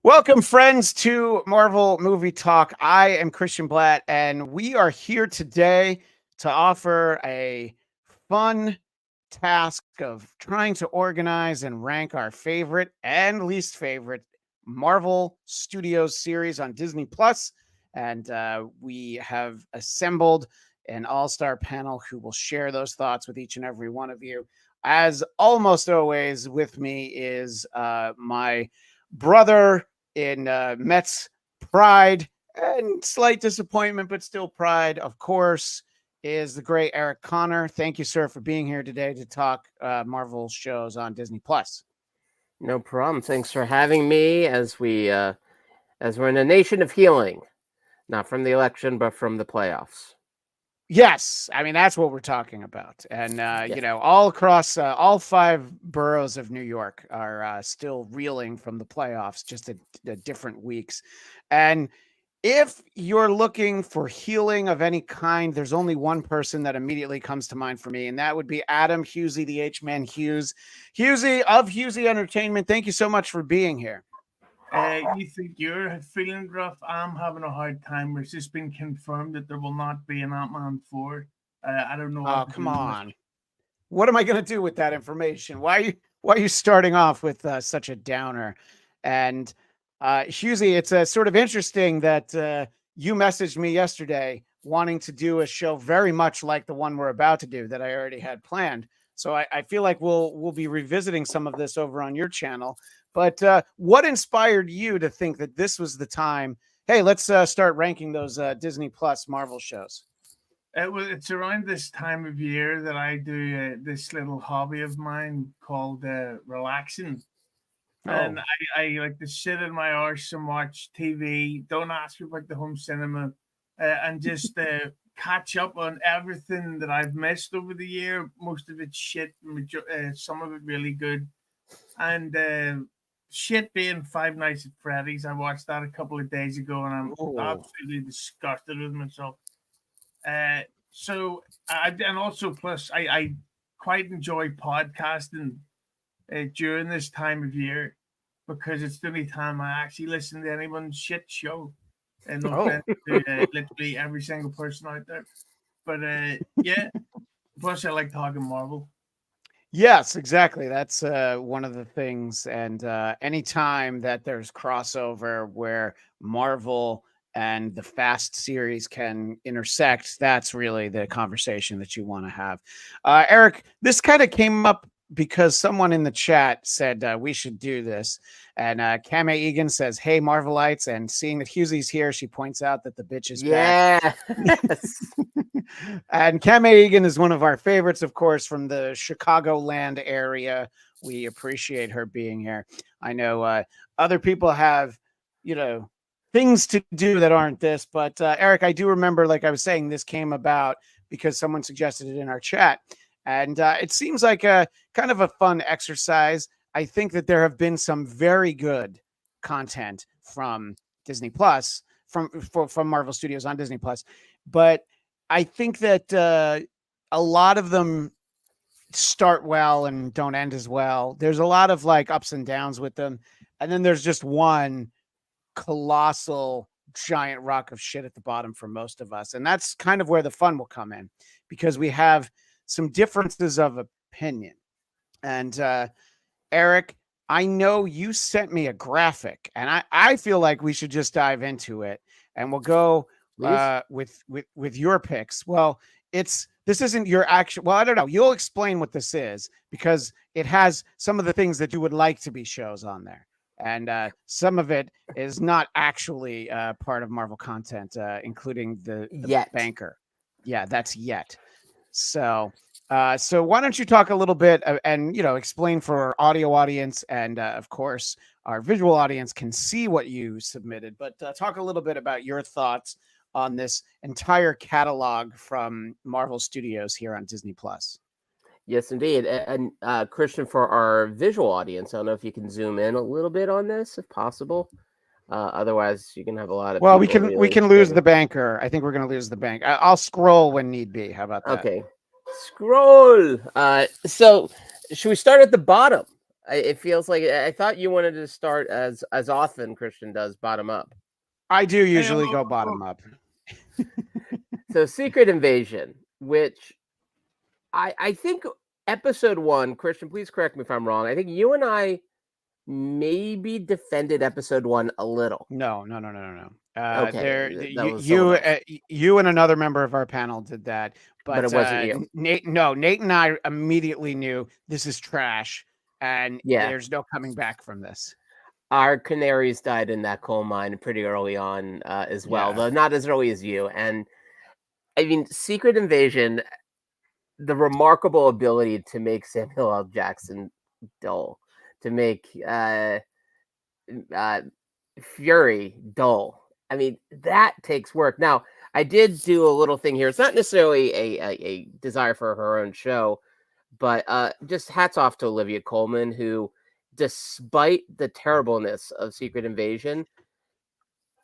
Welcome, friends, to Marvel Movie Talk. I am Christian Blatt, and we are here today to offer a fun task of trying to organize and rank our favorite and least favorite Marvel Studios series on Disney Plus. And we have assembled an all-star panel who will share those thoughts with each and every one of you. As almost always, with me is my brother in Mets pride and slight disappointment, but still pride, of course, is the great Eric Connor. Thank you, sir, for being here today to talk Marvel shows on Disney Plus. No problem. Thanks for having me as we're in a nation of healing, not from the election, but from the playoffs. Yes, I mean that's what we're talking about, and all across all five boroughs of New York are still reeling from the playoffs, just at different weeks. And if you're looking for healing of any kind, there's only one person that immediately comes to mind for me, and that would be Adam Husey, the H-Man Hughes. Husey of Husey Entertainment, thank you so much for being here. You think you're feeling rough? I'm having a hard time. It's just been confirmed that there will not be an Ant-Man 4. I don't know. Oh, come on. What am I going to do with that information? Why are you starting off with such a downer? And Husey, it's sort of interesting that you messaged me yesterday wanting to do a show very much like the one we're about to do that I already had planned. So I feel like we'll be revisiting some of this over on your channel. But what inspired you to think that this was the time? Hey, let's start ranking those Disney Plus Marvel shows. It's around this time of year that I do this little hobby of mine called relaxing. And I like to sit in my arse and watch TV. Don't ask me about the home cinema, and just catch up on everything that I've missed over the year. Most of it shit, some of it really good. And shit being Five Nights at Freddy's. I watched that a couple of days ago, and I'm absolutely disgusted with myself. And also plus I quite enjoy podcasting during this time of year because it's the only time I actually listen to anyone's shit show. And no offense to literally every single person out there. But yeah, plus I like talking Marvel. Yes, exactly. That's one of the things. And anytime that there's crossover where Marvel and the Fast series can intersect, that's really the conversation that you want to have. Eric, this kind of came up because someone in the chat said we should do this. And Kame Egan says, "Hey, Marvelites." And seeing that Husey's here, she points out that the bitch is back. Yes. And Kame Egan is one of our favorites, of course, from the Chicagoland area. We appreciate her being here. I know other people have, things to do that aren't this. But Eric, I do remember, like I was saying, this came about because someone suggested it in our chat. And it seems like a kind of a fun exercise. I think that there have been some very good content from Disney Plus, from Marvel Studios on Disney Plus. But I think that a lot of them start well and don't end as well. There's a lot of like ups and downs with them. And then there's just one colossal giant rock of shit at the bottom for most of us. And that's kind of where the fun will come in because we have some differences of opinion. And Eric, I know you sent me a graphic and I feel like we should just dive into it and we'll go with your picks. Well, this isn't your actual. Well, I don't know. You'll explain what this is because it has some of the things that you would like to be shows on there, and some of it is not actually part of Marvel content, including the banker. Yeah, that's yet. So why don't you talk a little bit and explain for our audio audience and of course our visual audience can see what you submitted, but talk a little bit about your thoughts on this entire catalog from Marvel Studios here on Disney Plus. Yes, indeed. And Christian, for our visual audience, I don't know if you can zoom in a little bit on this, if possible. Otherwise, you can have a lot of. Well, we can lose the banker. I think we're going to lose the bank. I'll scroll when need be. How about that? Okay, scroll. So, should we start at the bottom? It feels like I thought you wanted to start as often Christian does bottom up. I do Hey, usually go bottom up. So Secret Invasion, which I think episode 1, Christian, please correct me if I'm wrong. I think you and I maybe defended episode 1 a little. No. Okay, that was you, someone else. you and another member of our panel did that, But it wasn't you. Nate, no, Nate and I immediately knew this is trash, and Yeah. there's no coming back from this. Our canaries died in that coal mine pretty early on as well, Yeah. though not as early as you. And I mean, Secret Invasion, the remarkable ability to make Samuel L. Jackson dull, to make Fury dull. I mean, that takes work. Now, I did do a little thing here. It's not necessarily a desire for her own show, but just hats off to Olivia Colman, who, despite the terribleness of Secret Invasion,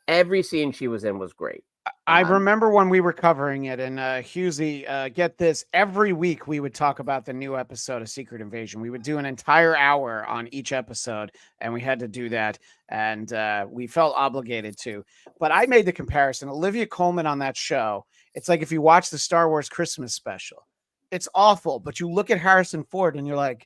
every scene she was in was great. I remember when we were covering it, and Husey, get this, every week we would talk about the new episode of Secret Invasion. We would do an entire hour on each episode, and we had to do that, and we felt obligated to. But I made the comparison. Olivia Colman on that show, it's like if you watch the Star Wars Christmas special. It's awful, but you look at Harrison Ford, and you're like,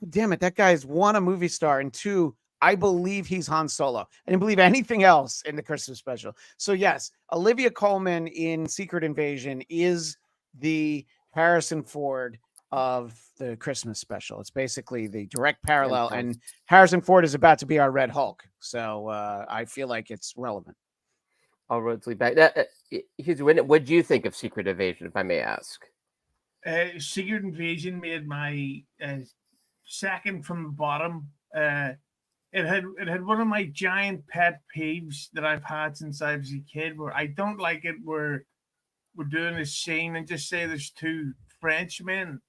damn it, that guy's one, a movie star, and two, I believe he's Han Solo. I didn't believe anything else in the Christmas special. So yes, Olivia Colman in Secret Invasion is the Harrison Ford of the Christmas special. It's basically the direct parallel, and Harrison Ford is about to be our Red Hulk. So I feel like it's relevant. All roads lead back. What do you think of Secret Invasion, if I may ask? Secret Invasion made my second from the bottom. It had one of my giant pet peeves that I've had since I was a kid, where I don't like it where we're doing a scene and just say there's two Frenchmen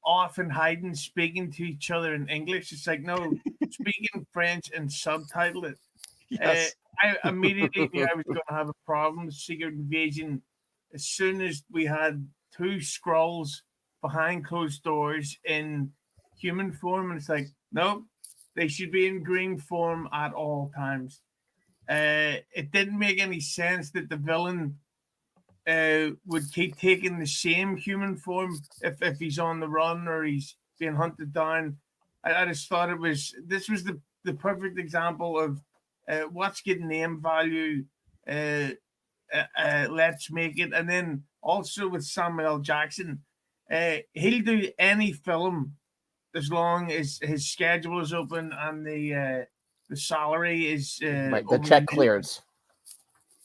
often hiding, speaking to each other in English. It's like, no, speaking French and subtitle it. Yes. I immediately knew I was going to have a problem with Secret Invasion as soon as we had two Skrulls behind closed doors in human form, and it's like, nope. They should be in green form at all times. It didn't make any sense that the villain would keep taking the same human form if he's on the run or he's being hunted down. I just thought this was the perfect example of what's getting name value. Let's make it. And then also with Samuel L. Jackson, he'll do any film as long as his schedule is open and the salary is the check clears.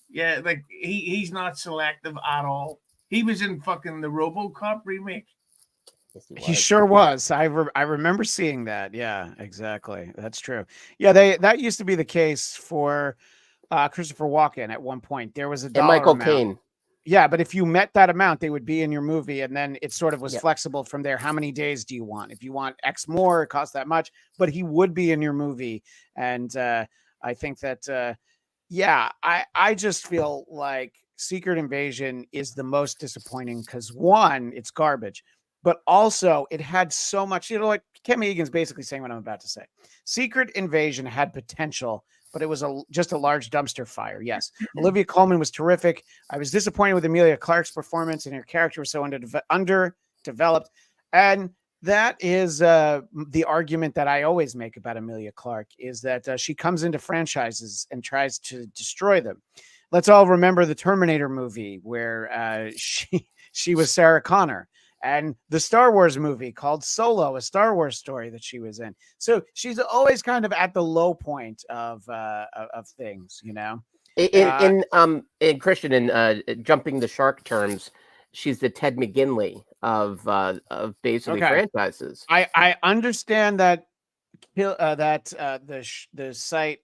Yeah, like he's not selective at all. He was in fucking the RoboCop remake. Yes, he sure was. I remember seeing that. Yeah, exactly. That's true. Yeah, that used to be the case for Christopher Walken at one point. There was a dollar Michael amount. Caine. Yeah, but if you met that amount, they would be in your movie, and then it sort of was flexible from there. How many days do you want? If you want X more, it costs that much, but he would be in your movie. And I think that, I just feel like Secret Invasion is the most disappointing because, one, it's garbage, but also it had so much, like Kem Egan's basically saying what I'm about to say. Secret Invasion had potential, but it was just a large dumpster fire. Yes. Olivia Colman was terrific. I was disappointed with Emilia Clarke's performance, and her character was so underdeveloped. And that is the argument that I always make about Emilia Clarke, is that she comes into franchises and tries to destroy them. Let's all remember the Terminator movie where she was Sarah Connor. And the Star Wars movie called Solo, a Star Wars story that she was in. So she's always kind of at the low point of things, you know. In Christian, in jumping the shark terms, she's the Ted McGinley of basically franchises. I understand that the site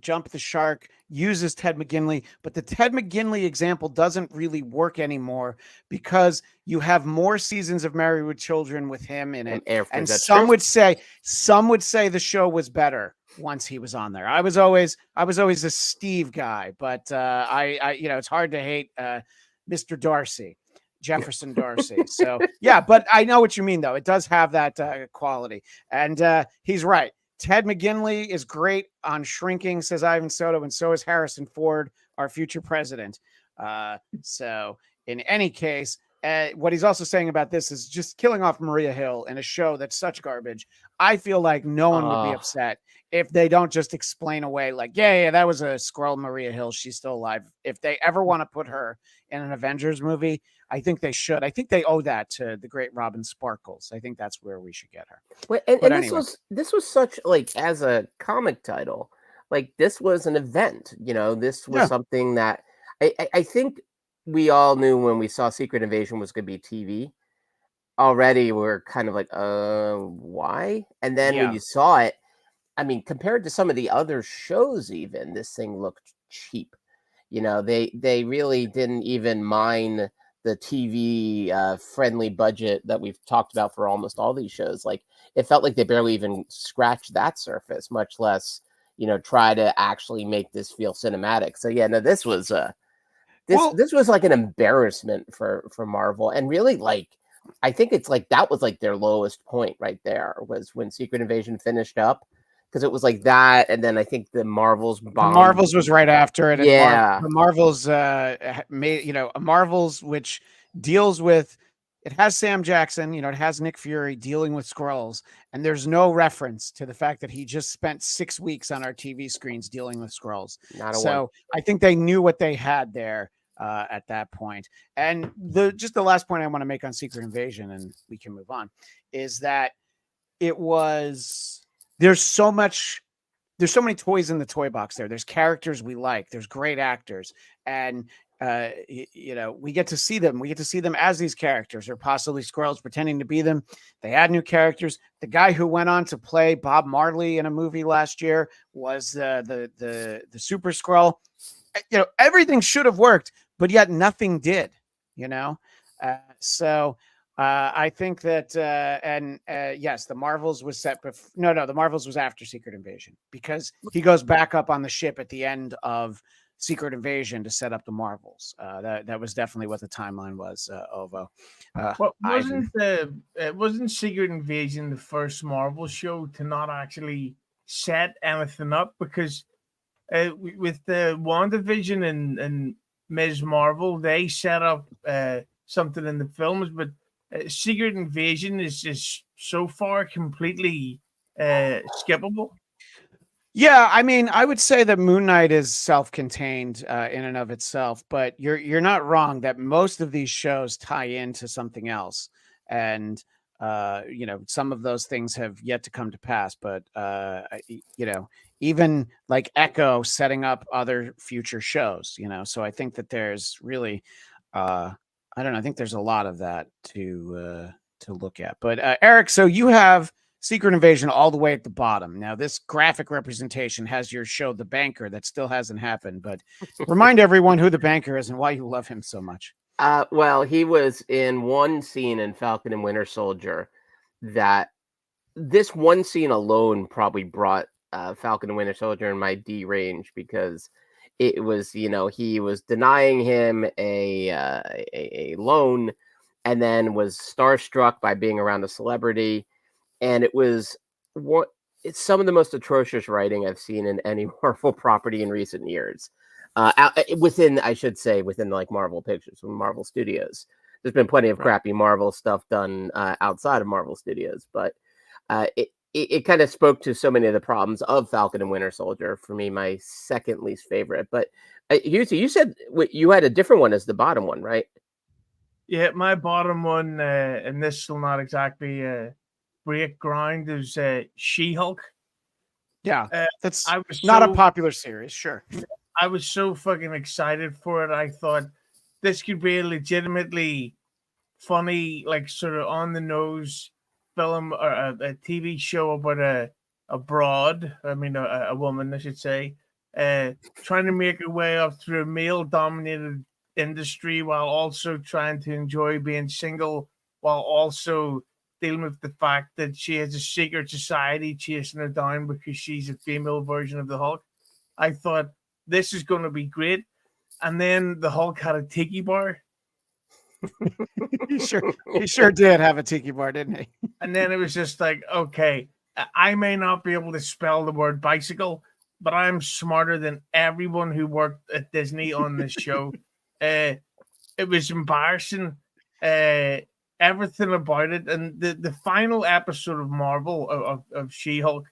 Jump the Shark uses Ted McGinley, but the Ted McGinley example doesn't really work anymore because you have more seasons of Married with Children with him in it. And some would say the show was better once he was on there. I was always a Steve guy, but I it's hard to hate Mr. Darcy. Jefferson Darcy. So yeah, but I know what you mean though. It does have that quality, and he's right. Ted McGinley is great on Shrinking, says Ivan Soto, and so is Harrison Ford, our future president. So in any case, what he's also saying about this is just killing off Maria Hill in a show that's such garbage. I feel like no one would be upset if they don't just explain away like, yeah, that was a Skrull Maria Hill. She's still alive. If they ever want to put her in an Avengers movie, I think they should. I think they owe that to the great Robin Sparkles. I think that's where we should get her. And anyway. this was such like as a comic title, like this was an event. This was something that I think we all knew when we saw Secret Invasion was going to be TV. Already, we're kind of like, why? And then when you saw it, I mean, compared to some of the other shows, even this thing looked cheap. They really didn't even mind the TV friendly budget that we've talked about for almost all these shows. Like it felt like they barely even scratched that surface, much less try to actually make this feel cinematic. So yeah, no, this was this was like an embarrassment for Marvel, and really like I think it's like that was like their lowest point right there was when Secret Invasion finished up. Because it was like that, and then I think the Marvels bombed. Marvels was right after it. Yeah, the Marvels made a Marvels which deals with it has Sam Jackson, it has Nick Fury dealing with Skrulls, and there's no reference to the fact that he just spent 6 weeks on our TV screens dealing with Skrulls. So I think they knew what they had there at that point. And the last point I want to make on Secret Invasion, and we can move on, is that it was. There's so many toys in the toy box there. There's characters we like. There's great actors. And, we get to see them. We get to see them as these characters or possibly Skrulls pretending to be them. They add new characters. The guy who went on to play Bob Marley in a movie last year was the Super Skrull. Everything should have worked, but yet nothing did, so I think that, yes, the Marvels was set. The Marvels was after Secret Invasion because he goes back up on the ship at the end of Secret Invasion to set up the Marvels. That was definitely what the timeline was. Ovo. Wasn't Secret Invasion the first Marvel show to not actually set anything up? Because with the WandaVision and Ms. Marvel, they set up something in the films, but Secret Invasion is just so far completely skippable. Yeah, I mean, I would say that Moon Knight is self-contained in and of itself, but you're not wrong that most of these shows tie into something else, and some of those things have yet to come to pass. But even like Echo setting up other future shows, so I think that there's really. I don't know. I think there's a lot of that to look at. But Eric, so you have Secret Invasion all the way at the bottom. Now, this graphic representation has your show, The Banker, that still hasn't happened. But remind everyone who the Banker is and why you love him so much. Well, he was in one scene in Falcon and Winter Soldier that this one scene alone probably brought Falcon and Winter Soldier in my D range because it was, he was denying him a loan and then was starstruck by being around a celebrity. And it was it's some of the most atrocious writing I've seen in any Marvel property in recent years. Within like Marvel Pictures, from Marvel Studios. There's been plenty of crappy Marvel stuff done outside of Marvel Studios, but it kind of spoke to so many of the problems of Falcon and Winter Soldier. For me, my second least favorite. But Husey, you said you had a different one as the bottom one, right? Yeah, my bottom one, and this will not exactly break ground, is She-Hulk. Yeah, that's not a popular series, sure. I was so fucking excited for it. I thought this could be a legitimately funny, like sort of on the nose film or a TV show about a broad, a woman, I should say, trying to make her way up through a male-dominated industry while also trying to enjoy being single, while also dealing with the fact that she has a secret society chasing her down because she's a female version of the Hulk. I thought this is going to be great. And then the Hulk had a tiki bar. He sure did have a tiki bar, didn't he? And then it was just like, okay, I may not be able to spell the word bicycle, but I'm smarter than everyone who worked at Disney on this show. It was embarrassing, everything about it. And the final episode of Marvel of She-Hulk,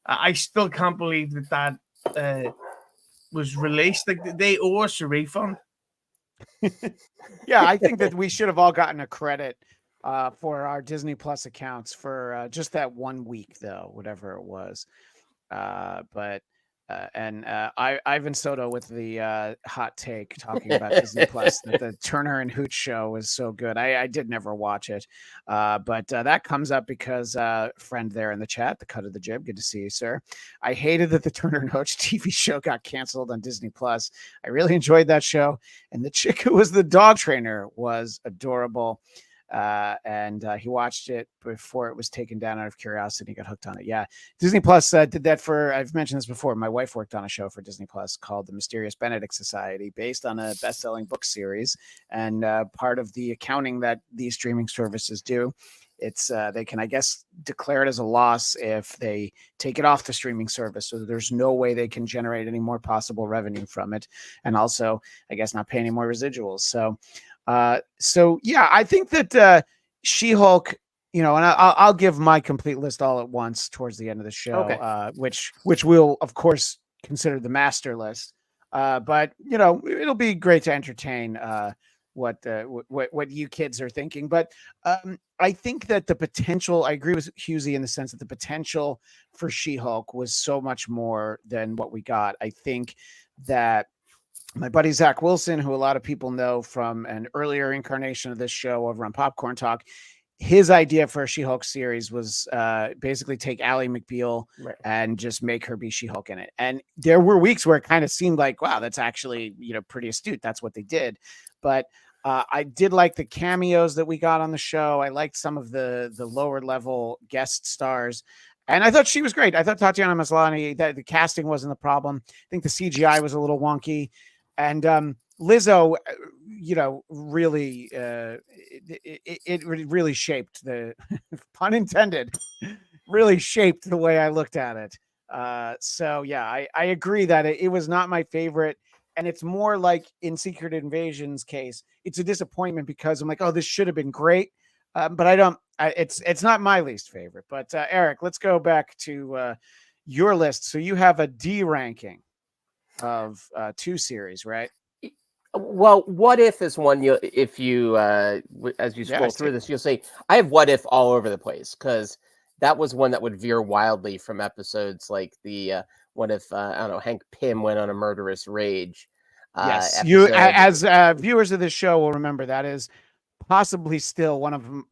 I still can't believe that was released. Like, they owe us a refund. Yeah, I think that we should have all gotten a credit for our Disney Plus accounts for just that 1 week, though, whatever it was. Ivan Soto with the hot take talking about Disney Plus, that the Turner and Hooch show was so good. I did never watch it, but that comes up because friend there in the chat, the cut of the jib, good to see you, sir. I hated that the Turner and Hooch TV show got canceled on Disney Plus. I really enjoyed that show, and the chick who was the dog trainer was adorable. And he watched it before it was taken down out of curiosity. He got hooked on it. Yeah. Disney Plus did that for, I've mentioned this before. My wife worked on a show for Disney Plus called The Mysterious Benedict Society, based on a best-selling book series. And part of the accounting that these streaming services do, it's they can, I guess, declare it as a loss if they take it off the streaming service. So there's no way they can generate any more possible revenue from it. And also, I guess, not pay any more residuals. So yeah, I think that She-Hulk, and I'll give my complete list all at once towards the end of the show, Okay. which we'll of course consider the master list. But it'll be great to entertain what you kids are thinking. But I think that the potential, I agree with Husey in the sense that the potential for She-Hulk was so much more than what we got. I think that my buddy Zach Wilson, who a lot of people know from an earlier incarnation of this show over on Popcorn Talk, his idea for a She-Hulk series was basically take Ally McBeal and just make her be She-Hulk in it. And there were weeks where it kind of seemed like, wow, that's actually, pretty astute. That's what they did. But I did like the cameos that we got on the show. I liked some of the lower level guest stars. And I thought she was great. I thought Tatiana Maslany, that the casting wasn't the problem. I think the CGI was a little wonky. And Lizzo, really, it really shaped the pun intended, really shaped the way I looked at it. So yeah, I agree that it was not my favorite, and it's more like in Secret Invasion's case, it's a disappointment because I'm like, oh, this should have been great, but I don't. It's not my least favorite. But Eric, let's go back to your list. So you have a D ranking of 2 series, right? Well, What If is one as you scroll through this, you'll see I have What If all over the place, because that was one that would veer wildly from episodes like the what if I don't know, Hank Pym went on a murderous rage. Yes, episode. you as viewers of this show will remember that is possibly still one of them.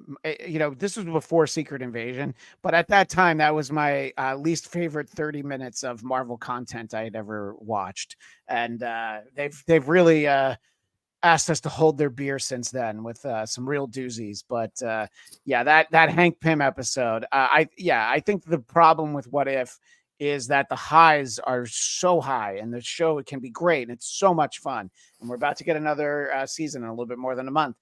This was before Secret Invasion, but at that time, that was my least favorite 30 minutes of Marvel content I had ever watched. And they've really asked us to hold their beer since then with some real doozies. But yeah, that Hank Pym episode, I think the problem with What If is that the highs are so high, and the show, it can be great, and it's so much fun. And we're about to get another season in a little bit more than a month.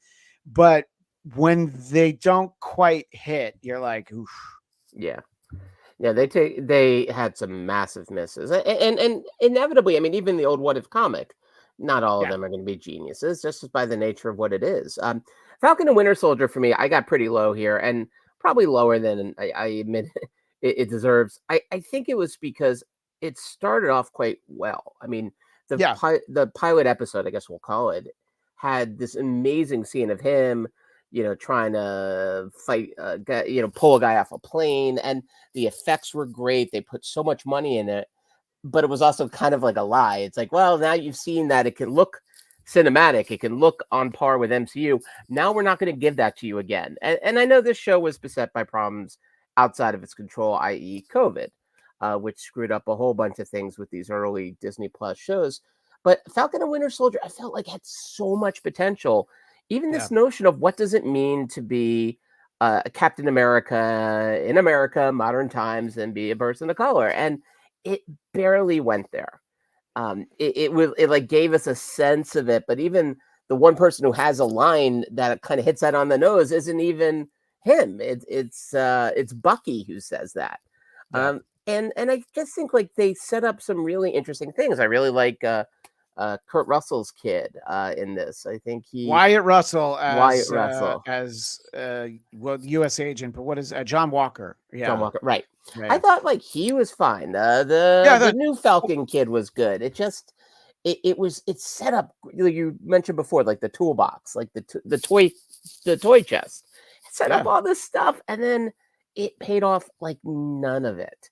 But when they don't quite hit, you're like, oof. Yeah. They had some massive misses, and inevitably, I mean, even the old What If comic, not all of them are going to be geniuses, just by the nature of what it is. Falcon and Winter Soldier for me, I got pretty low here, and probably lower than I admit it deserves. I think it was because it started off quite well. I mean, the pilot episode, I guess we'll call it, had this amazing scene of him, trying to fight, pull a guy off a plane, and the effects were great. They put so much money in it, but it was also kind of like a lie. It's like, well, now you've seen that it can look cinematic, it can look on par with MCU. Now we're not going to give that to you again. And I know this show was beset by problems outside of its control, i.e. COVID, which screwed up a whole bunch of things with these early Disney Plus shows. But Falcon and Winter Soldier, I felt like had so much potential. Even this notion of what does it mean to be a Captain America in America, modern times, and be a person of color. And it barely went there. It like gave us a sense of it, but even the one person who has a line that kind of hits that on the nose isn't even him. It's Bucky who says that. Yeah. And I just think like they set up some really interesting things. I really like Kurt Russell's kid in this. I think Wyatt Russell Wyatt Russell. as well, U.S. agent, but what is John Walker? Yeah, John Walker, right? Yeah. I thought like he was fine. The new Falcon kid was good. It just it's set up. You mentioned before, like the toolbox, like the toy chest. It set up all this stuff, and then it paid off like none of it.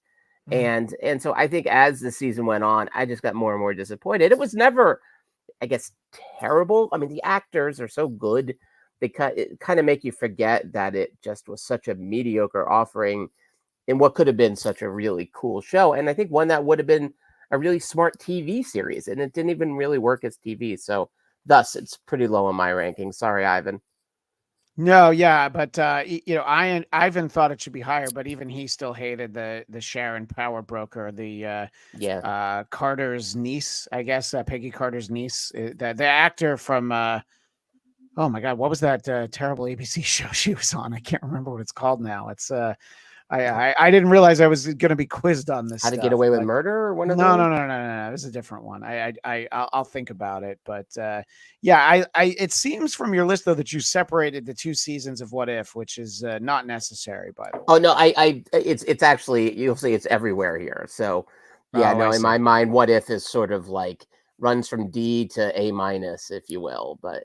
And so I think as the season went on, I just got more and more disappointed. It was never, I guess, terrible. I mean, the actors are so good. They kind of make you forget that it just was such a mediocre offering in what could have been such a really cool show. And I think one that would have been a really smart TV series, and it didn't even really work as TV. So thus, it's pretty low on my ranking. Sorry, Ivan. No, yeah, but Ivan thought it should be higher, but even he still hated the Sharon Power Broker, the Carter's niece, I guess, Peggy Carter's niece, the actor from oh my God, what was that terrible ABC show she was on? I can't remember what it's called now. It's I didn't realize I was going to be quizzed on this. How to Get Away with Murder? Or one of no. This is a different one. I'll think about it. But it seems from your list though that you separated the 2 seasons of What If, which is not necessary. By the way. Oh no, it's actually, you'll see it's everywhere here. So yeah, in my mind, What If is sort of like runs from D to A-, if you will. But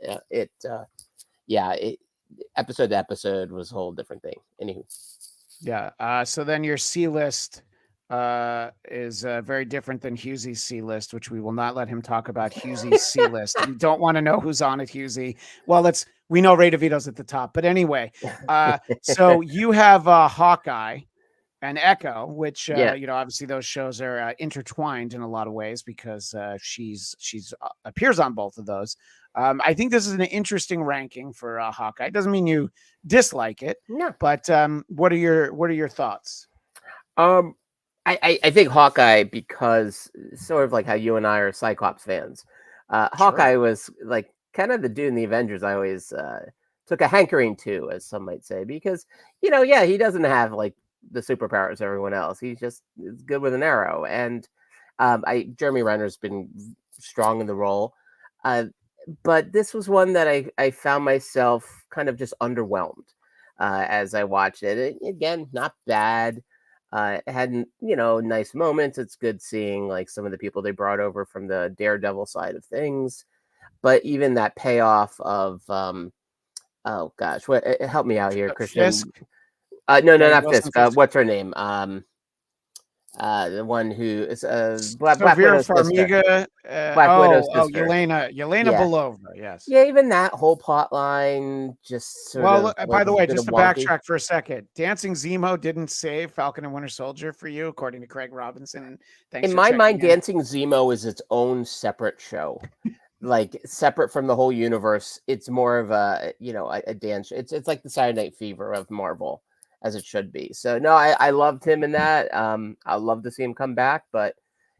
episode to episode was a whole different thing. Anywho. Yeah. So then your C list is very different than Hughesy's C list, which we will not let him talk about Hughesy's C list. You don't want to know who's on it, Hughes. Well, we know Ray DeVito's at the top, but anyway. So you have Hawkeye and Echo, which obviously those shows are intertwined in a lot of ways because she's appears on both of those. I think this is an interesting ranking for Hawkeye. It doesn't mean you dislike it, no. But what are your thoughts? I think Hawkeye, because sort of like how you and I are Cyclops fans. Hawkeye was like kind of the dude in the Avengers I always took a hankering to, as some might say, because he doesn't have like the superpowers of everyone else. He's just is good with an arrow, and Jeremy Renner's been strong in the role. But this was one that I found myself kind of just underwhelmed as I watched it. Again, not bad. It had nice moments. It's good seeing like some of the people they brought over from the Daredevil side of things. But even that payoff of oh gosh, help me out here, Christian. Fisk? No, not Fisk. What's her name? The one who is Black Widow's Farmiga, Black Widow's sister. Yelena Belova, yes. Yeah, even that whole plot line just by the way, just to backtrack for a second, Dancing Zemo didn't save Falcon and Winter Soldier for you, according to Craig Robinson. In my mind, Dancing Zemo is its own separate show. Like separate from the whole universe. It's more of a dance. It's like the Saturday Night Fever of Marvel, as it should be. So no, I loved him in that. I love to see him come back, but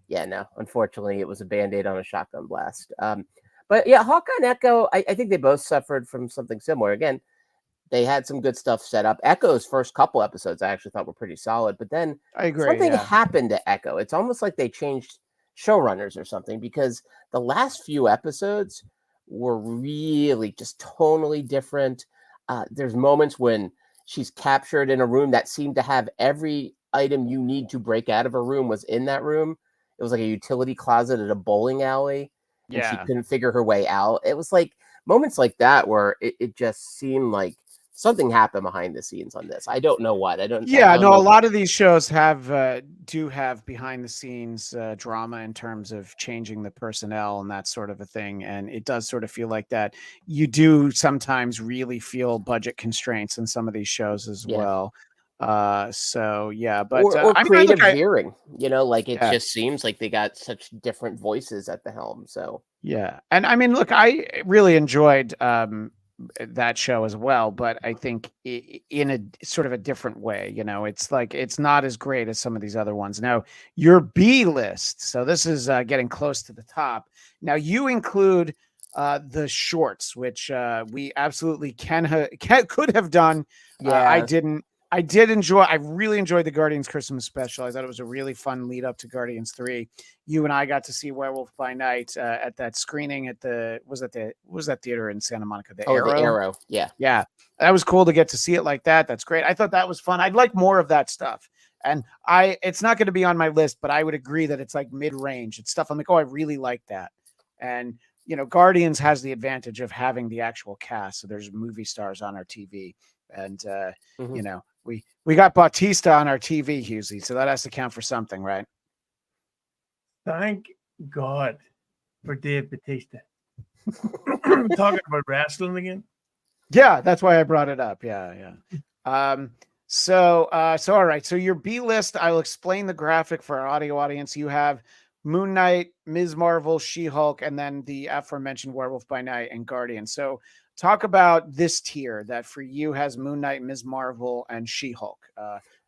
yeah, no, unfortunately it was a Band-Aid on a shotgun blast. But yeah, Hawkeye and Echo, I think they both suffered from something similar. Again, they had some good stuff set up. Echo's first couple episodes I actually thought were pretty solid, but then I agree, something happened to Echo. It's almost like they changed showrunners or something, because the last few episodes were really just tonally different. There's moments when she's captured in a room that seemed to have every item you need to break out of a room was in that room. It was like a utility closet at a bowling alley, and she couldn't figure her way out. It was like moments like that where it just seemed like something happened behind the scenes on this. I don't know what. I don't know. A lot of these shows do have behind the scenes drama in terms of changing the personnel and that sort of a thing. And it does sort of feel like that. You do sometimes really feel budget constraints in some of these shows as well. So yeah, but or creative veering, like it just seems like they got such different voices at the helm. So yeah. And I mean, look, I really enjoyed that show as well, but I think in a sort of a different way. It's like it's not as great as some of these other ones. Now your B list, so this is getting close to the top. Now you include the shorts, which we absolutely could have done. Yeah. I didn't. I did enjoy. I really enjoyed the Guardians Christmas special. I thought it was a really fun lead up to Guardians 3. You and I got to see Werewolf by Night at that screening at was that theater in Santa Monica? The Arrow. The Arrow. Yeah. Yeah, that was cool to get to see it like that. That's great. I thought that was fun. I'd like more of that stuff. And it's not going to be on my list, but I would agree that it's like mid range. It's stuff I'm like, oh, I really like that. And Guardians has the advantage of having the actual cast. So there's movie stars on our TV, and we got Bautista on our TV, Husey. So that has to count for something, right? Thank God for Dave Bautista. Talking about wrestling again. Yeah, that's why I brought it up. Yeah. So all right. So your B list, I'll explain the graphic for our audio audience. You have Moon Knight, Ms. Marvel, She-Hulk, and then the aforementioned Werewolf by Night and Guardian. So talk about this tier that for you has Moon Knight, Ms. Marvel, and She-Hulk.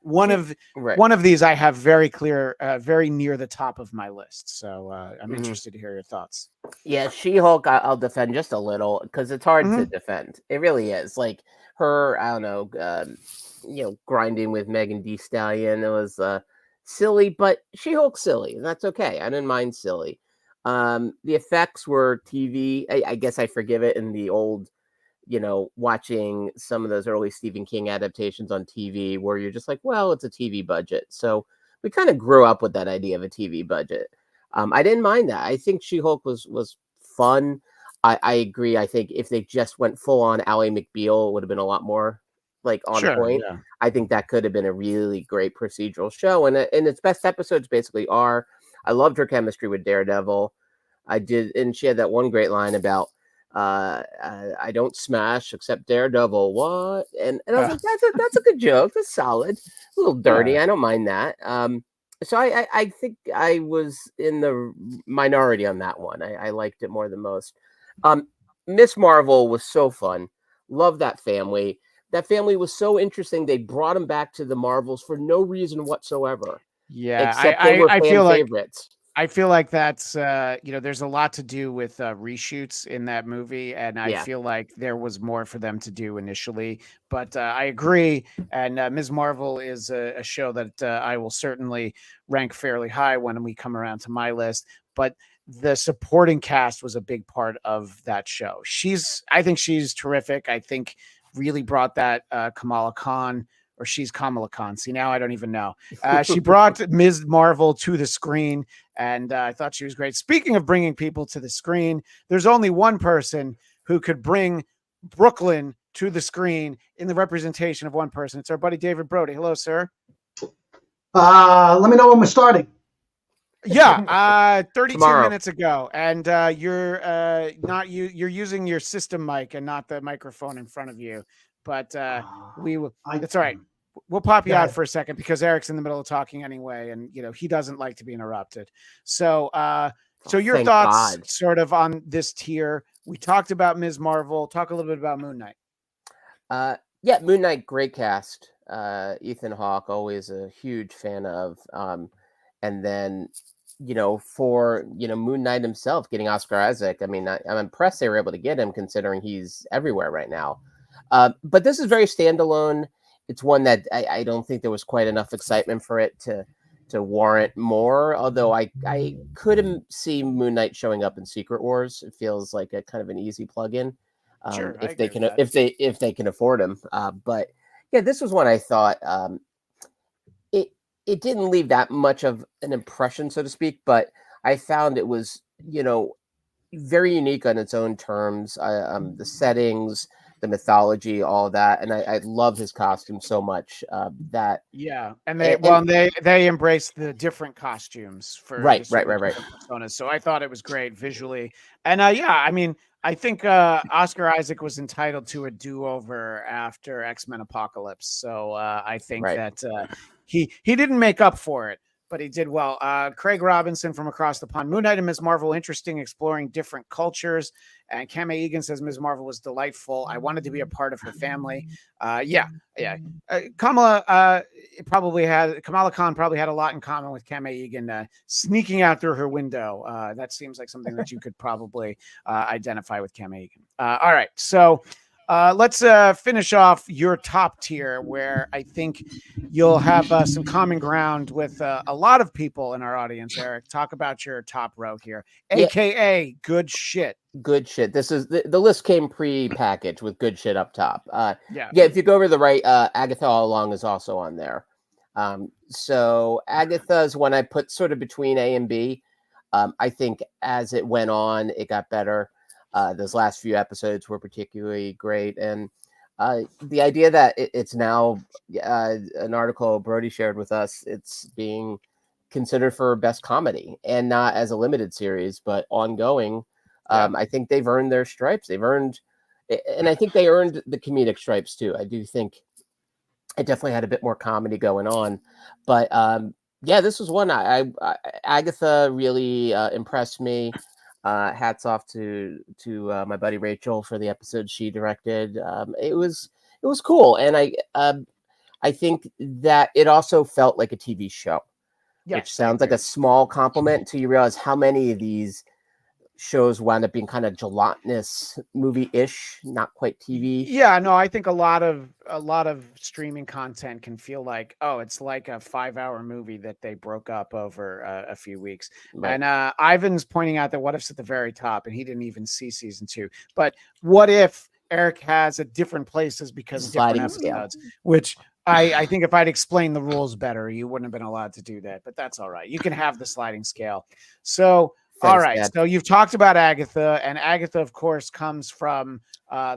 One of these I have very clear, very near the top of my list. So I'm interested to hear your thoughts. Yeah, She-Hulk, I'll defend just a little because it's hard to defend. It really is. Like her, I don't know, grinding with Megan Thee Stallion. It was silly, but She-Hulk silly, and that's okay. I didn't mind silly. The effects were TV. I guess I forgive it in the old, watching some of those early Stephen King adaptations on TV where you're just like, well, it's a TV budget. So we kind of grew up with that idea of a TV budget. I didn't mind that. I think She-Hulk was fun. I agree. I think if they just went full on Ally McBeal, it would have been a lot more like on point. Yeah. I think that could have been a really great procedural show. And its best episodes basically are, I loved her chemistry with Daredevil. And she had that one great line about, I don't smash except Daredevil. What? And I was like, that's a good joke. That's solid. A little dirty. I don't mind that. So I think I was in the minority on that one. I liked it more than most. Miss Marvel was so fun. Love that family. That family was so interesting. They brought them back to the Marvels for no reason whatsoever. Yeah, except they were fan favorites. I feel like that's there's a lot to do with reshoots in that movie, and I feel like there was more for them to do initially. But I agree, and Ms. Marvel is a show that I will certainly rank fairly high when we come around to my list. But the supporting cast was a big part of that show. I think she's terrific. I think really brought that Kamala Khan. Or she's Kamala Khan. See, now I don't even know. She brought Ms. Marvel to the screen, and I thought she was great. Speaking of bringing people to the screen, there's only one person who could bring Brooklyn to the screen in the representation of one person. It's our buddy David Brody. Hello, sir. Let me know when we're starting. Yeah, 32 minutes ago, and you're using your system mic and not the microphone in front of you. But we will. That's all right. We'll pop you out for a second because Eric's in the middle of talking anyway, and he doesn't like to be interrupted. So, your thoughts, sort of, on this tier? We talked about Ms. Marvel. Talk a little bit about Moon Knight. Yeah, Moon Knight, great cast. Ethan Hawke, always a huge fan of. And then, for Moon Knight himself getting Oscar Isaac. I mean, I'm impressed they were able to get him considering he's everywhere right now. But this is very standalone. It's one that I don't think there was quite enough excitement for it to warrant more. Although I couldn't see Moon Knight showing up in Secret Wars. It feels like a kind of an easy plug-in if they can afford him. But yeah, this was one I thought it didn't leave that much of an impression, so to speak. But I found it was very unique on its own terms. The settings, the mythology, all that, and I love his costume so much. And they embraced the different costumes for right. personas. So I thought it was great visually, and I mean, I think Oscar Isaac was entitled to a do-over after X-Men Apocalypse. So I think that he didn't make up for it, but he did well. Craig Robinson from across the pond. Moon Knight and Ms. Marvel, interesting, exploring different cultures. And Kame Egan says Ms. Marvel was delightful. I wanted to be a part of her family. Yeah. Kamala Khan probably had a lot in common with Kame Egan sneaking out through her window. That seems like something that you could probably identify with Kame Egan. All right, so let's finish off your top tier, where I think you'll have some common ground with a lot of people in our audience. Eric, talk about your top row here, aka good shit. Good shit. This is the list came pre-packaged with good shit up top. Yeah. If you go over to the right, Agatha All Along is also on there. So Agatha is one I put sort of between A and B. I think as it went on, it got better. Those last few episodes were particularly great, and the idea that it's now an article Brody shared with us. It's being considered for best comedy, and not as a limited series, but ongoing. I think they've earned their stripes. And I think they earned the comedic stripes too. I do think it definitely had a bit more comedy going on, but this was one Agatha really impressed me. Hats off to my buddy Rachel for the episode she directed. It was cool, and I think that it also felt like a TV show, which sounds like a small compliment until you realize how many of these shows wound up being kind of gelatinous movie-ish, not quite TV. Yeah, no, I think a lot of streaming content can feel like, oh, it's like a 5-hour movie that they broke up over a few weeks. Right. And Ivan's pointing out that What If's at the very top, and he didn't even see season 2. But what if Eric has at different places because of different episodes, which I think if I'd explained the rules better, you wouldn't have been allowed to do that. But that's all right. You can have the sliding scale. So all right, Dad. So you've talked about Agatha, and Agatha, of course, comes from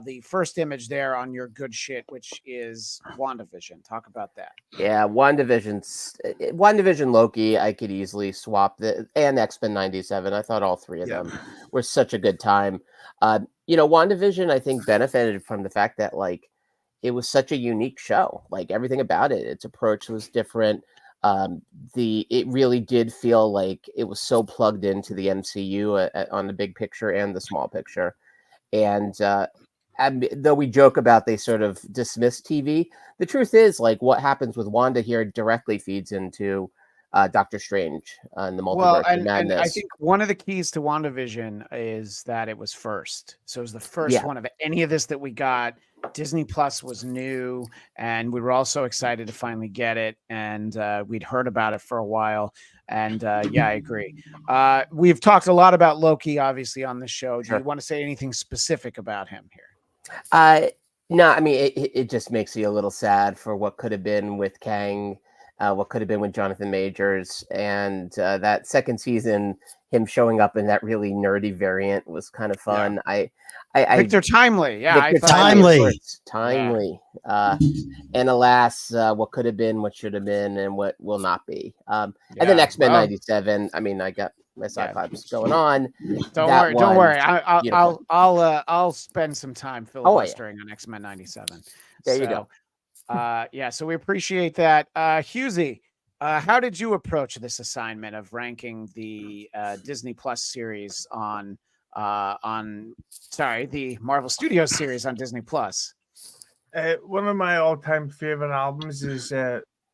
the first image there on your good shit, which is WandaVision. Talk about that. Yeah, WandaVision, Loki, I could easily swap and X-Men 97. I thought all three of them were such a good time. WandaVision, I think, benefited from the fact that, like, it was such a unique show. Like, everything about it, its approach was different. It really did feel like it was so plugged into the MCU on the big picture and the small picture. And though we joke about they sort of dismiss TV, the truth is, like, what happens with Wanda here directly feeds into Doctor Strange and the Multiverse of Madness. And I think one of the keys to WandaVision is that it was first. So it was the first one of any of this that we got. Disney Plus was new, and we were all so excited to finally get it. And we'd heard about it for a while. And I agree. We've talked a lot about Loki, obviously, on the show. Do you want to say anything specific about him here? No, I mean, it just makes you a little sad for what could have been with Kang, what could have been with Jonathan Majors, and that second season, him showing up in that really nerdy variant was kind of fun. Victor Timely, Victor Timely. And alas, what could have been, what should have been, and what will not be. And then X-Men 97. I mean, I got my sci-fi going on. Don't worry. I'll spend some time filibustering on X-Men 97. There you go. So we appreciate that. Husey, how did you approach this assignment of ranking the Disney Plus series the Marvel Studios series on Disney Plus? One of my all-time favorite albums is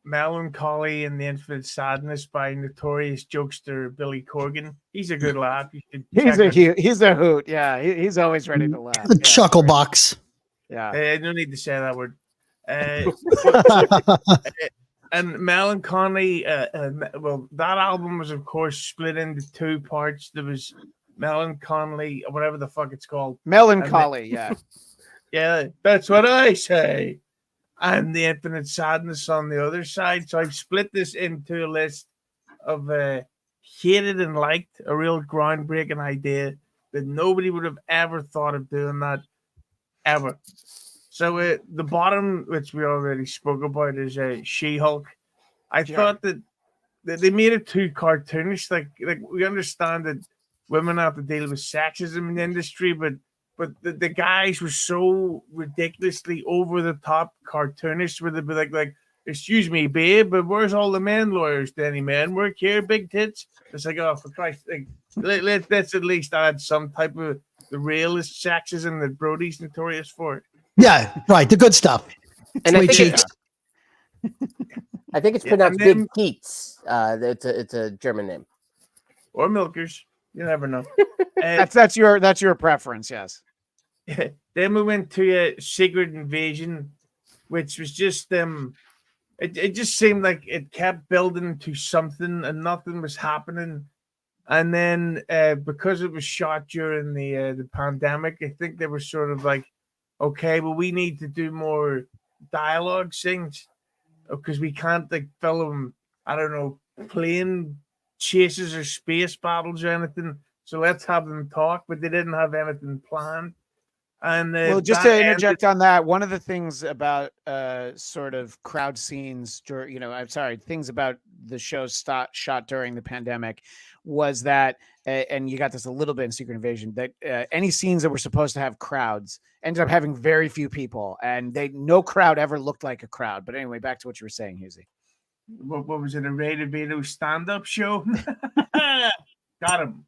Melancholy and the Infinite Sadness by notorious jokester Billy Corgan. He's a good laugh. He's a hoot. Yeah, he's always ready to laugh. The chuckle box. Yeah. No need to say that word. And Melancholy, that album was, of course, split into two parts. There was Melancholy, or whatever the fuck it's called. Melancholy, yeah, that's what I say. And the Infinite Sadness on the other side. So I've split this into a list of hated and liked, a real groundbreaking idea that nobody would have ever thought of doing that, ever. So the bottom, which we already spoke about, is She-Hulk. I thought that they made it too cartoonish. Like we understand that women have to deal with sexism in the industry, but the guys were so ridiculously over the top cartoonish, where they'd be like excuse me, babe, but where's all the men lawyers? Do any men work here? Big tits. It's like, oh, for Christ's sake, let's at least add some type of the realist sexism that Brody's notorious for. Yeah, right. The good stuff. And I Sweet think, cheeks. I think it's Yeah, pronounced and then- Big Keats. It's a German name. Or milkers. You never know. That's your preference, yes. Then we went to a Secret Invasion, which was just it just seemed like it kept building to something and nothing was happening. And then because it was shot during the pandemic, I think they were sort of like, okay, well, we need to do more dialogue scenes because we can't like film, I don't know, plane chases or space battles or anything. So let's have them talk, but they didn't have anything planned. And Well, just that to ended- interject on that, one of the things about sort of crowd scenes, I'm sorry, things about the show shot during the pandemic was that, and you got this a little bit in Secret Invasion, that any scenes that were supposed to have crowds ended up having very few people, and no crowd ever looked like a crowd. But anyway, back to what you were saying, Husey. what was it, a Ray DeVito stand-up show? Got him.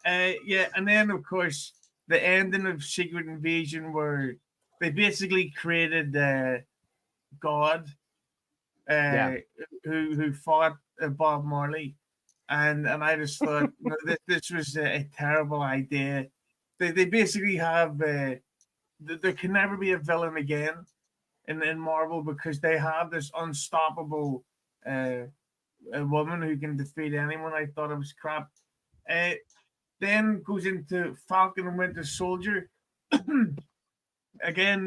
Yeah, and then of course the ending of Secret Invasion, where they basically created God, who fought Bob Marley, and I just thought this was a terrible idea. They basically have there can never be a villain again in Marvel because they have this unstoppable a woman who can defeat anyone. I thought it was crap. Then goes into Falcon and Winter Soldier. Again,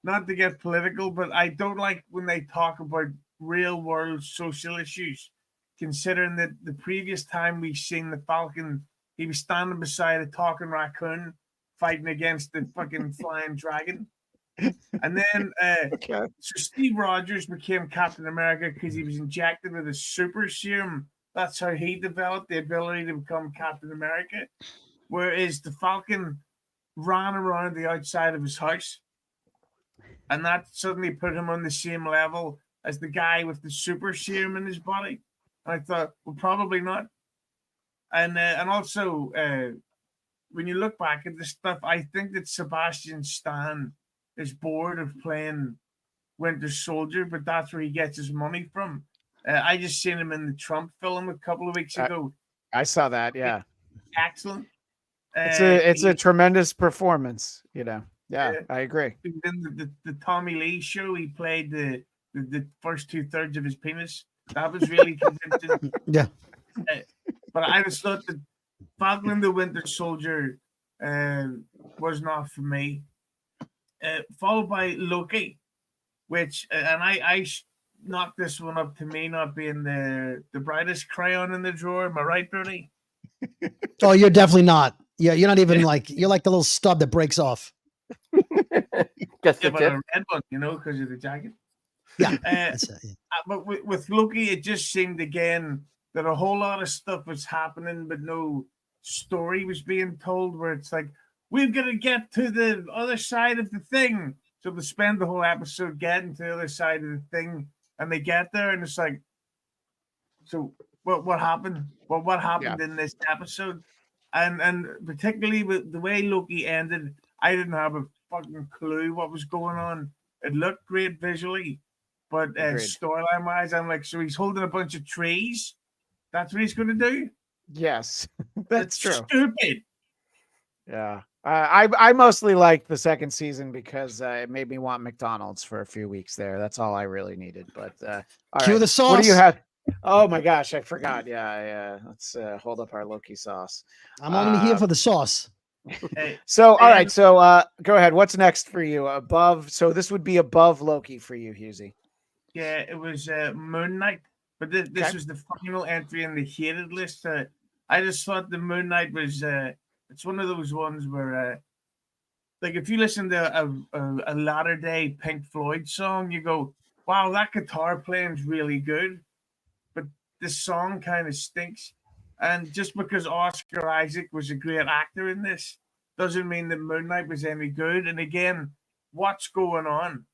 not to get political, but I don't like when they talk about real world social issues, considering that the previous time we've seen the Falcon, he was standing beside a talking raccoon fighting against the fucking flying dragon. And then so Steve Rogers became Captain America because he was injected with a super serum. That's how he developed the ability to become Captain America. Whereas the Falcon ran around the outside of his house, and that suddenly put him on the same level as the guy with the super serum in his body. And I thought, well, probably not. And also, when you look back at this stuff, I think that Sebastian Stan is bored of playing Winter Soldier, but that's where he gets his money from. I just seen him in the Trump film a couple of weeks ago. I saw that. Yeah, Excellent. it's a tremendous performance. Yeah, I agree. In the Tommy Lee show, he played the first 2/3 of his penis. That was really convincing. Yeah. But I just thought that Falcon and the Winter Soldier was not for me. Followed by Loki, which and I knocked this one up to me not being the brightest crayon in the drawer. Am I right, Bernie? Oh, you're definitely not. Yeah, you're not even you're like the little stub that breaks off. Just Yeah, the but tip. a red one, because of the jacket. Yeah. But with Loki, it just seemed again that a whole lot of stuff was happening, but no story was being told. Where it's like, we've got to get to the other side of the thing. So they spend the whole episode getting to the other side of the thing, and they get there, and it's like, so what happened? What happened in this episode? And particularly with the way Loki ended, I didn't have a fucking clue what was going on. It looked great visually, but storyline wise, I'm like, so he's holding a bunch of trees. That's what he's going to do. Yes, that's true. Stupid. Yeah. I mostly liked the second season because it made me want McDonald's for a few weeks there. That's all I really needed. But all Cue right. the sauce. What do you have? Oh my gosh, I forgot. Yeah. Let's hold up our Loki sauce. I'm only here for the sauce. So all right. So go ahead. What's next for you? Above. So this would be above Loki for you, Husey. Yeah, it was Moon Knight, but this was the final entry in the hated list. I just thought the Moon Knight was. It's one of those ones where, like, if you listen to a latter day Pink Floyd song, you go, "Wow, that guitar playing's really good," but this song kind of stinks. And just because Oscar Isaac was a great actor in this doesn't mean that Moon Knight was any good. And again, what's going on?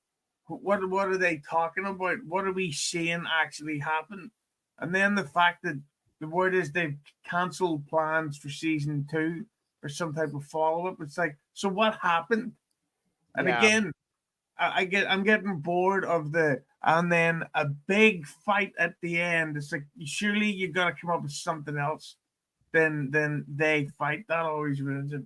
what are they talking about? What are we seeing actually happen? And then the fact that the word is they've cancelled plans for season 2 or some type of follow up. It's like, so what happened? And Yeah. again, I'm getting bored of and then a big fight at the end. It's like, surely you got to come up with something else. Then they fight. That always ruins it.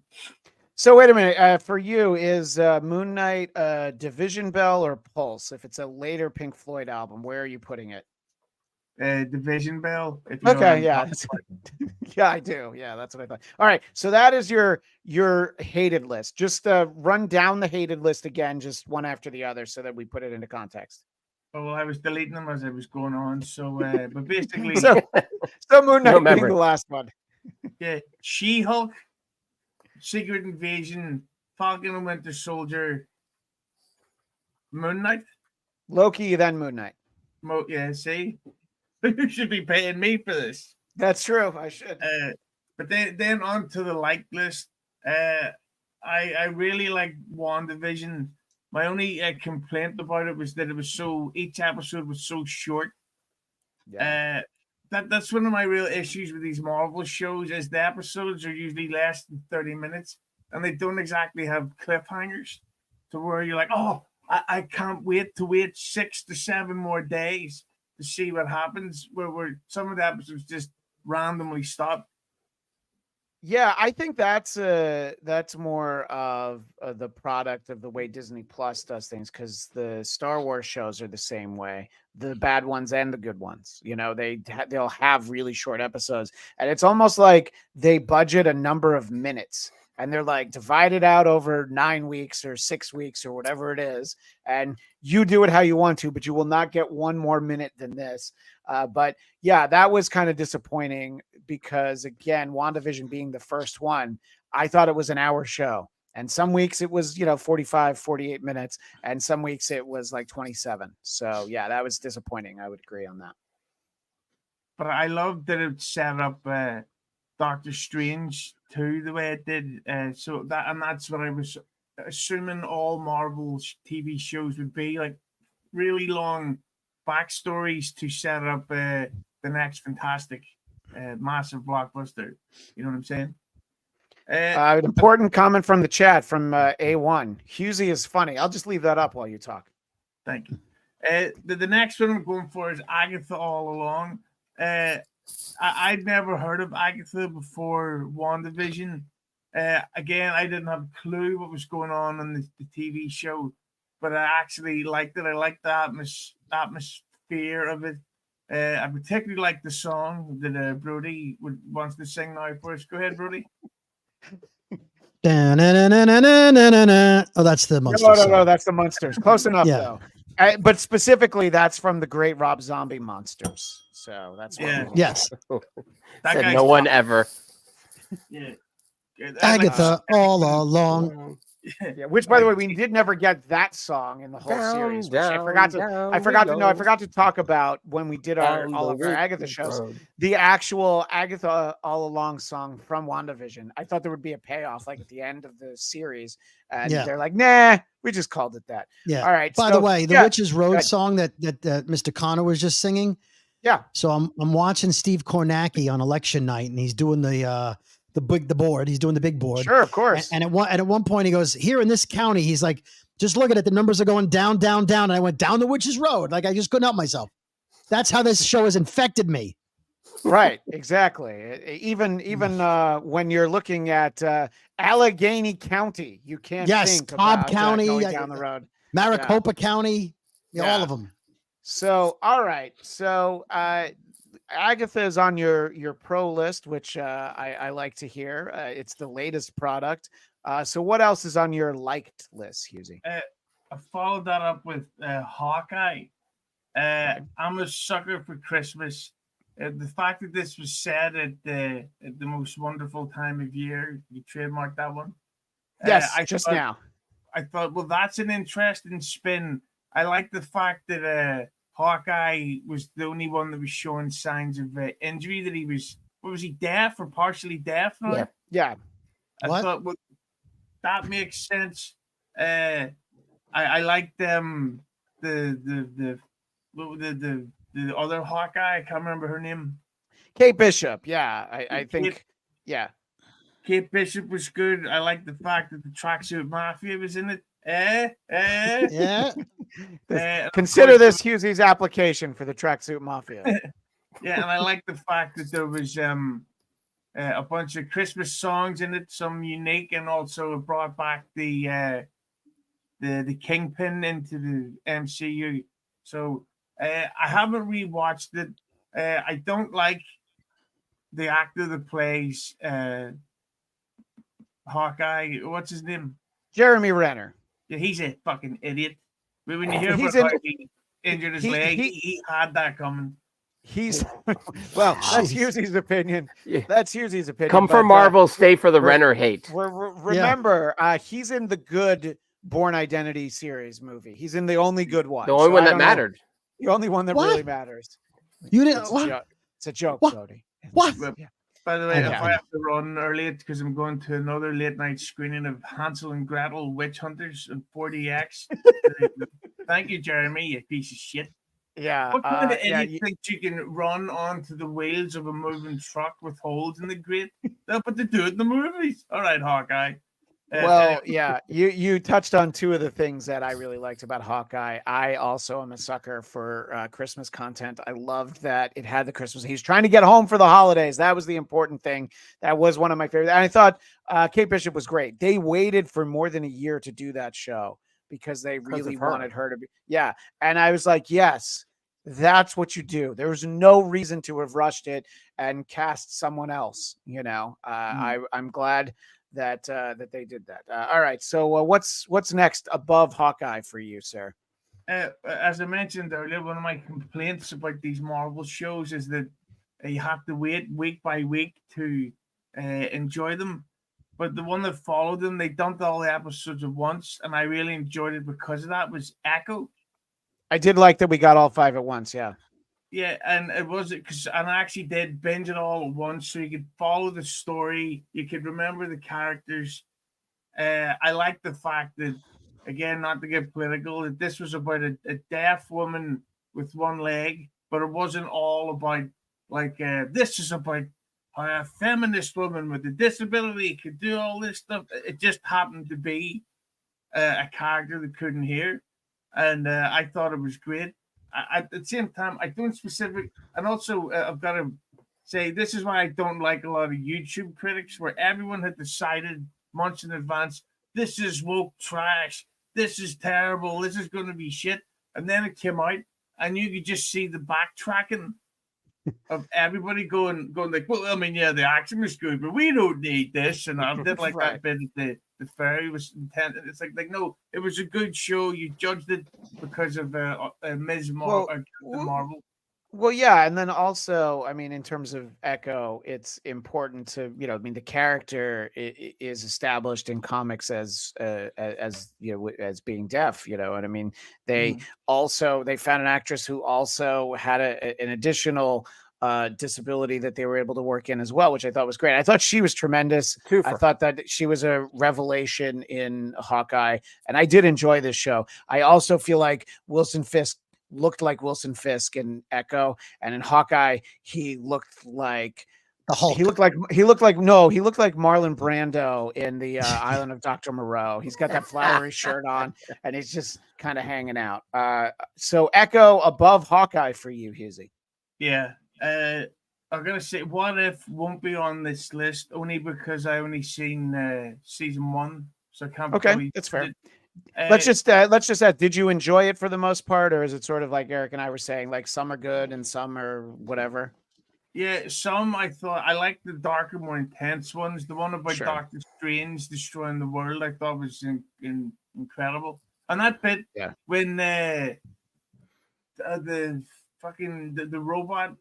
So wait a minute. For you, is Moon Knight Division Bell or Pulse? If it's a later Pink Floyd album, where are you putting it? Division Bell. If you know what Okay, I'm yeah, talking about. yeah, I do. Yeah, that's what I thought. All right, so that is your hated list. Just run down the hated list again, just one after the other, so that we put it into context. Oh, well, I was deleting them as I was going on. So, but basically, So Moon Knight being memory. the last one. yeah, She-Hulk, Secret Invasion, Falcon and Winter Soldier, Moon Knight. Loki, then Moon Knight. Yeah, see, you should be paying me for this. That's true. I should. But then on to the like list. I really like WandaVision. My only complaint about it was that each episode was so short. Yeah. That's one of my real issues with these Marvel shows is the episodes are usually less than 30 minutes and they don't exactly have cliffhangers to where you're like, oh, I can't wait to wait 6 to 7 more days to see what happens, where some of the episodes just randomly stop. Yeah, I think that's more of the product of the way Disney Plus does things, because the Star Wars shows are the same way, the bad ones and the good ones. You know, they'll have really short episodes, and it's almost like they budget a number of minutes, and they're like, divide it out over 9 weeks or 6 weeks or whatever it is, and you do it how you want to, but you will not get one more minute than this. But yeah, that was kind of disappointing because, again, WandaVision being the first one, I thought it was an hour show. And some weeks it was, 45, 48 minutes. And some weeks it was like 27. So yeah, that was disappointing. I would agree on that. But I love that it set up Doctor Strange too, the way it did. That's what I was assuming all Marvel's TV shows would be, like really long backstories to set up the next fantastic massive blockbuster. You know what I'm saying? An important comment from the chat from A1. Husey is funny. I'll just leave that up while you talk. Thank you. The next one I'm going for is Agatha All Along. I'd never heard of Agatha before WandaVision. Again, I didn't have a clue what was going on in the TV show, but I actually liked it. I liked the atmosphere of it. I particularly like the song that Brody wants to sing now for us. Go ahead, Brody. Oh, that's the Monsters. No, that's the Monsters. Close enough, Yeah. though. But specifically, that's from the great Rob Zombie Monsters. So that's what Yeah. Yes. That Said guy's no one fun. ever. Yeah. Agatha all along. Yeah, which, by the way, we did never get that song in the whole series. Which I forgot to talk about when we did all of our Agatha shows. The actual Agatha All Along song from WandaVision. I thought there would be a payoff, like at the end of the series, and they're like, "Nah, we just called it that." Yeah. All right. By the way, the Witch's Road Good. song that Mr. Connor was just singing. Yeah. So I'm watching Steve Kornacki on election night, and he's doing the board. He's doing the big board. Sure, of course. And at one point he goes, here in this county, he's like, just look at it. The numbers are going down, down, down. And I went down the Witch's Road. Like, I just couldn't help myself. That's how this show has infected me. Right. Exactly. Even when you're looking at Allegheny County, you can't think Cobb about County, going down the road. Maricopa County, all of them. So, all right. So, Agatha is on your pro list, which I like to hear. It's the latest product. So what else is on your liked list, Husey? I followed that up with Hawkeye. I'm a sucker for Christmas. The fact that this was set at the most wonderful time of year, you trademarked that one. Yes, now. I thought, well, that's an interesting spin. I like the fact that Hawkeye was the only one that was showing signs of injury, that he was deaf or partially deaf? Now? Yeah. I thought, well, that makes sense. I like them the other Hawkeye. I can't remember her name. Kate Bishop. Yeah, I think. Kate- Yeah, Kate Bishop was good. I like the fact that the Tracksuit Mafia was in it. Yeah. Of consider course, this Hughesy's application for the Tracksuit Mafia. Yeah, and I like the fact that there was a bunch of Christmas songs in it, some unique, and also it brought back the Kingpin into the MCU. So I haven't rewatched it. I don't like the actor that plays Hawkeye. What's his name? Jeremy Renner. Yeah, he's a fucking idiot. But when you hear He's about in- how he injured his he- leg, he- he had that coming. He's well. That's Jeez. Hughesy's opinion. Yeah. That's Hughesy's opinion. Come but, for Marvel, stay for the Renner hate. Remember, he's in the good Born Identity series movie. He's in the only good one. The only So one I that don't know. mattered. The only one that What? really matters. You didn't. It's a What? joke. It's a joke, What? Brody. What? Yeah. By the way, I know, if I I know. have to run early, it's because I'm going to another late night screening of Hansel and Gretel Witch Hunters on 4DX. Thank you, Jeremy, you piece of shit. Yeah. What kind of yeah, idiot thinks you can run onto the wheels of a moving truck with holes in the grate? That's what they do in the movies. All right, Hawkeye. Well, yeah, you touched on two of the things that I really liked about Hawkeye. I also am a sucker for Christmas content. I loved that it had the Christmas. He's trying to get home for the holidays. That was the important thing. That was one of my favorite. And I thought Kate Bishop was great. They waited for more than a year to do that show because they really of her. wanted her to be. Yeah, and I was like, yes, that's what you do. There was no reason to have rushed it and cast someone else. You know, I'm glad that they did that. All right. So what's next above Hawkeye for you, sir? As I mentioned earlier, one of my complaints about these Marvel shows is that you have to wait week by week to enjoy them. But the one that followed them, they dumped all the episodes at once, and I really enjoyed it because of that. Was Echo. I did like that we got all five at once. Yeah. Yeah, and it was because I actually did binge it all at once, so you could follow the story, you could remember the characters. I like the fact that, again, not to get political, that this was about a deaf woman with one leg, but it wasn't all about like this is about how a feminist woman with a disability could do all this stuff. It just happened to be a character that couldn't hear, and I thought it was great. At the same time, I don't specific, and also I've got to say this is why I don't like a lot of YouTube critics, where everyone had decided months in advance this is woke trash, this is terrible, this is going to be shit, and then it came out, and you could just see the backtracking of everybody going like, well, I mean, yeah, the action was good, but we don't need this, and I did like Right. that bit at the ferry was intended. It's like no, it was a good show. You judged it because of Ms. Captain Marvel. Well, yeah, and then also, I mean, in terms of Echo, it's important to, I mean, the character is established in comics as as being deaf, and I mean, they found an actress who also had an additional disability that they were able to work in as well, which I thought was great. I thought she was tremendous. I thought that she was a revelation in Hawkeye, and I did enjoy this show. I also feel like Wilson Fisk looked like Wilson Fisk in Echo, and in Hawkeye he looked like The Hulk. he looked like Marlon Brando in the Island of Dr. Moreau. He's got that flowery shirt on and he's just kind of hanging out. So Echo above Hawkeye for you, Hughesy. Yeah. I'm gonna say What If won't be on this list only because I only seen season 1, so I can't. Okay, that's fair. It. Let's just add, did you enjoy it for the most part, or is it sort of like Eric and I were saying, like some are good and some are whatever? Yeah, some I thought I liked the darker, more intense ones. The one about Sure. Doctor Strange destroying the world, I thought was incredible. And that bit, Yeah. when the fucking the robot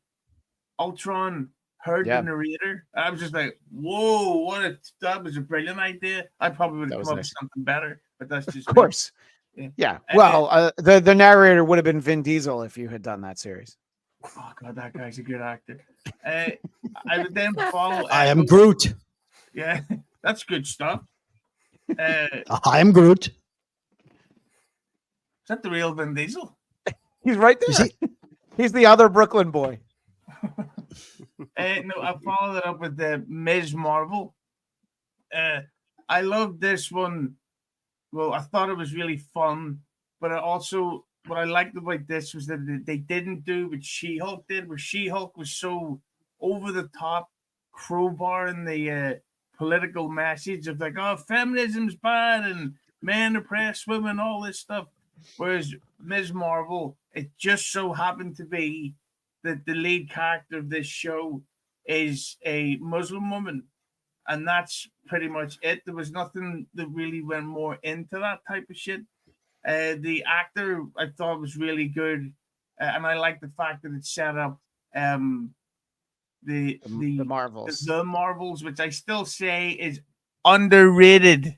Ultron heard Yeah. the narrator, I was just like, "Whoa! That was a brilliant idea." I probably would That have was come up nice. with something better, but that's just Of course. Yeah. Yeah. Well, the narrator would have been Vin Diesel if you had done that series. Oh god, that guy's a good actor. I would then follow. I am Echo. Groot. Yeah, that's good stuff. I am Groot. that the real Vin Diesel? He's right You there. see, He's the other Brooklyn boy. No, I followed it up with the Ms. Marvel. I love this one. Well, I thought it was really fun, but I also what I liked about this was that they didn't do what She-Hulk did, where She-Hulk was so over the top, crowbarring the political message of like, oh, feminism's bad and men oppress women, all this stuff. Whereas Ms. Marvel, it just so happened to be that the lead character of this show is a Muslim woman. And that's pretty much it. There was nothing that really went more into that type of shit. The actor I thought was really good, and I like the fact that it set up the Marvels. the Marvels, which I still say is underrated.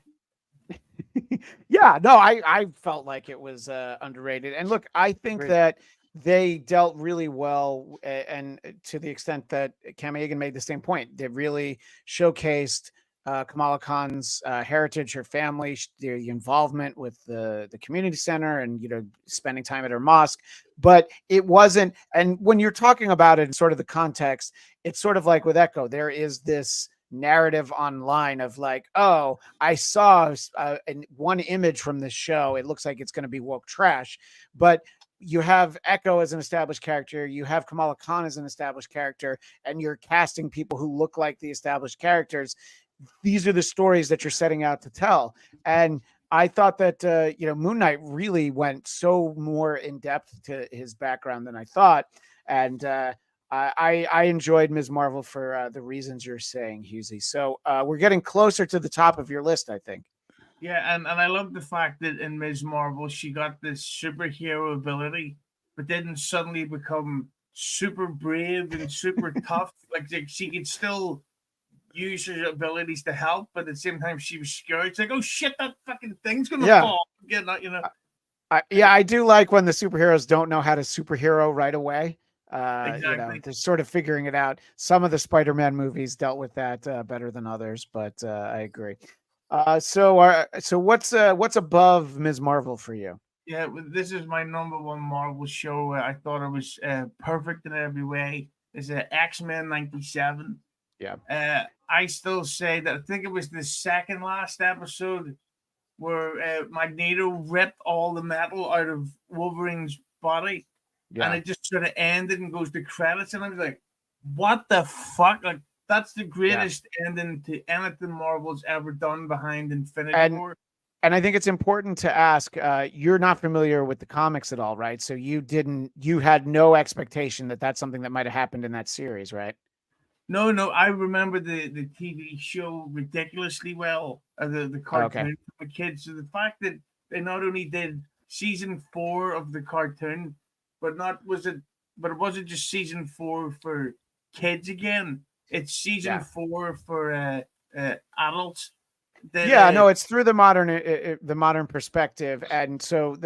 Yeah, no, I felt like it was underrated. And look, I think Great. that they dealt really well, and to the extent that Cam Egan made the same point, they really showcased Kamala Khan's heritage, her family, the involvement with the community center, and spending time at her mosque. But it wasn't. And when you're talking about it in sort of the context, it's sort of like with Echo. There is this narrative online of like, oh, I saw one image from this show. It looks like it's going to be woke trash, but you have Echo as an established character, you have Kamala Khan as an established character, and you're casting people who look like the established characters. These are the stories that you're setting out to tell. And I thought that, Moon Knight really went so more in depth to his background than I thought. And I enjoyed Ms. Marvel for the reasons you're saying, Husey. So we're getting closer to the top of your list, I think. Yeah, and I love the fact that in Ms. Marvel, she got this superhero ability, but didn't suddenly become super brave and super tough. Like she could still use her abilities to help, but at the same time, she was scared. It's like, oh shit, that fucking thing's gonna fall. Get that, I do like when the superheroes don't know how to superhero right away. Exactly. They're sort of figuring it out. Some of the Spider-Man movies dealt with that better than others, but I agree. So what's above Ms. Marvel for you? Yeah, this is my number one Marvel show. I thought it was perfect in every way. It's X-Men 97. Yeah. I still say that I think it was the second last episode where Magneto ripped all the metal out of Wolverine's body, and it just sort of ended and goes to credits, and I was like, "What the fuck?" Like that's the greatest ending to anything Marvel's ever done behind Infinity War. And I think it's important to ask, you're not familiar with the comics at all, right? So you had no expectation that that's something that might have happened in that series, right? No, I remember the TV show ridiculously well, the cartoon for the kids. So the fact that they not only did season 4 of the cartoon, but it wasn't just season 4 for kids again. It's season 4 for adults. It's through the modern perspective, and so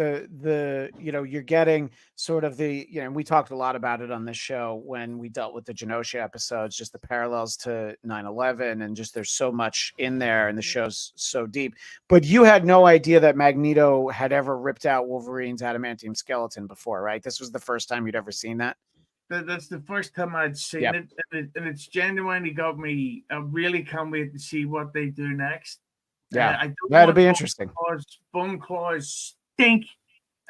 you're getting sort of and we talked a lot about it on this show when we dealt with the Genosha episodes, just the parallels to 9/11, and just there's so much in there, and the show's so deep. But you had no idea that Magneto had ever ripped out Wolverine's adamantium skeleton before, right? This was the first time you'd ever seen that. That's the first time I'd seen it, and it's genuinely got me. I really can't wait to see what they do next. Yeah, that'll be interesting. Bone claws stink,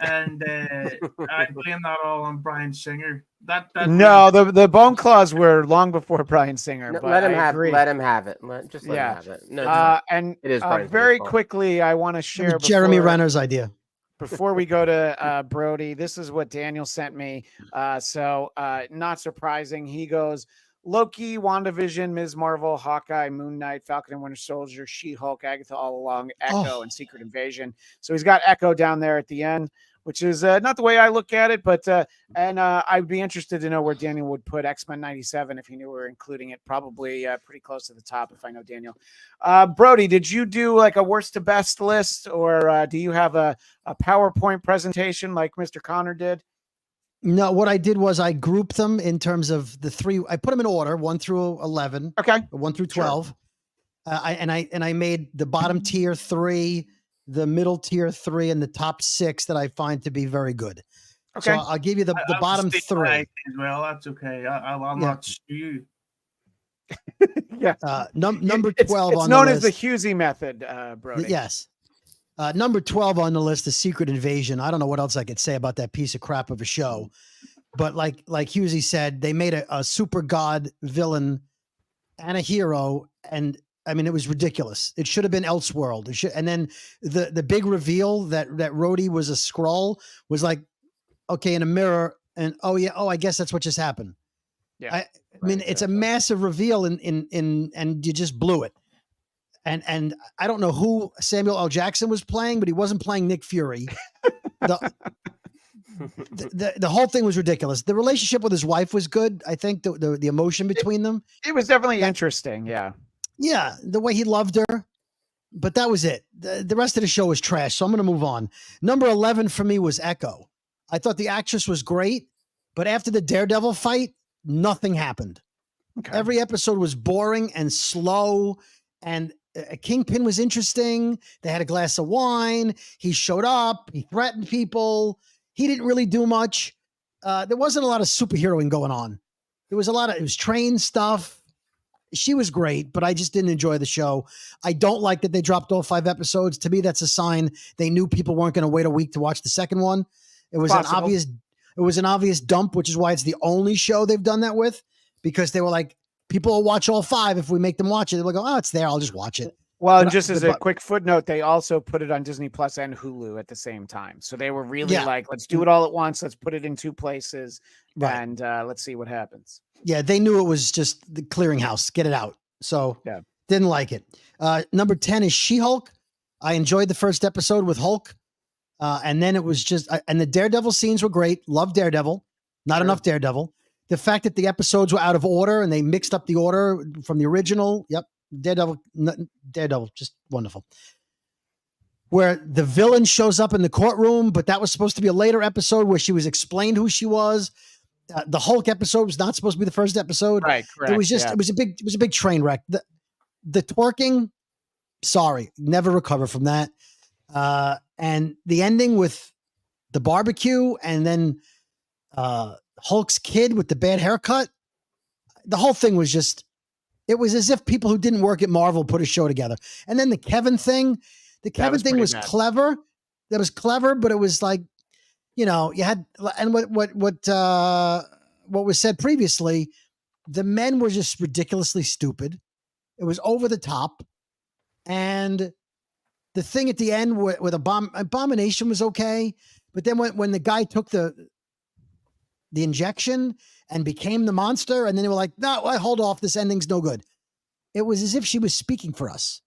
and I blame that all on Bryan Singer. The bone claws were long before Bryan Singer. No, but let him have it. Let him have it. No, it is very quickly. I want to share Jeremy Renner's idea. Before we go to Brody, this is what Daniel sent me. So not surprising. He goes, Loki, WandaVision, Ms. Marvel, Hawkeye, Moon Knight, Falcon and Winter Soldier, She-Hulk, Agatha All Along, Echo, and Secret Invasion. So he's got Echo down there at the end, which is not the way I look at it, but I'd be interested to know where Daniel would put X-Men 97 if he knew we were including it. Probably pretty close to the top if I know Daniel. Brody, did you do like a worst to best list, or do you have a PowerPoint presentation like Mr. Connor did? No, what I did was I grouped them in terms of the 3. I put them in order, 1 through 11. Okay. 1 through 12. Sure. I made the bottom tier 3, the middle tier 3 and the top 6 that I find to be very good. Okay. So I'll give you the I'll bottom just stick with 3. IT as well. That's okay. I'll Yeah. not sue you. Yeah. Number It's 12 it's on known the as the list. Husey method, Brody. Yes. Number 12 on the list, The Secret Invasion. I don't know what else I could say about that piece of crap of a show. But like Husey said, they made a super god villain and a hero. And I mean, it was ridiculous. It should have been Elseworld. And then the big reveal that Rhodey was a Skrull was like, okay, in a mirror. And I guess that's what just happened. Yeah. I mean, it's a massive reveal and you just blew it. And I don't know who Samuel L. Jackson was playing, but he wasn't playing Nick Fury. The whole thing was ridiculous. The relationship with his wife was good. I think the emotion between them. It was definitely interesting. Yeah. Yeah, the way he loved her. But that was it. The rest of the show was trash. So I'm going to move on. Number 11 for me was Echo. I thought the actress was great, but after the Daredevil fight, nothing happened. Okay. Every episode was boring and slow, and Kingpin was interesting. They had a glass of wine. He showed up. He threatened people. He didn't really do much. There wasn't a lot of superheroing going on. It was train stuff. She was great, but I just didn't enjoy the show. I don't like that they dropped all 5 episodes. To me, that's a sign they knew people weren't going to wait a week to watch the second one. It was an obvious dump, which is why it's the only show they've done that with, because they were like, people will watch all 5 if we make them watch it. They'll go, oh, it's there. I'll just watch it. Well, and But- just as but- a quick footnote, they also put it on Disney Plus and Hulu at the same time. So they were really Yeah. like, let's do it all at once. Let's put it in 2 places, Right. and let's see what happens. Yeah, they knew it was just the clearinghouse. Get it out. So Yeah. didn't like it. Number 10 is She-Hulk. I enjoyed the first episode with Hulk. And then it was just, and the Daredevil scenes were great. Love Daredevil. Not Sure. enough Daredevil. The fact that the episodes were out of order and they mixed up the order from the original. Yep. Daredevil, just wonderful. Where the villain shows up in the courtroom, but that was supposed to be a later episode where she was explained who she was. The Hulk episode was not supposed to be the first episode. Right, correct. It was just yeah. it was a big train wreck. The twerking, sorry, never recover from that. And the ending with the barbecue and then Hulk's kid with the bad haircut. The whole thing was just, it was as if people who didn't work at Marvel put a show together. And then the Kevin thing, was pretty was bad. clever. That was clever, but it was like, you had, and what was said previously, the men were just ridiculously stupid. It was over the top. And the thing at the end with Abomination was okay. But then when the guy took the injection and became the monster, and then they were like, no, hold off. This ending's no good. It was as if she was speaking for us.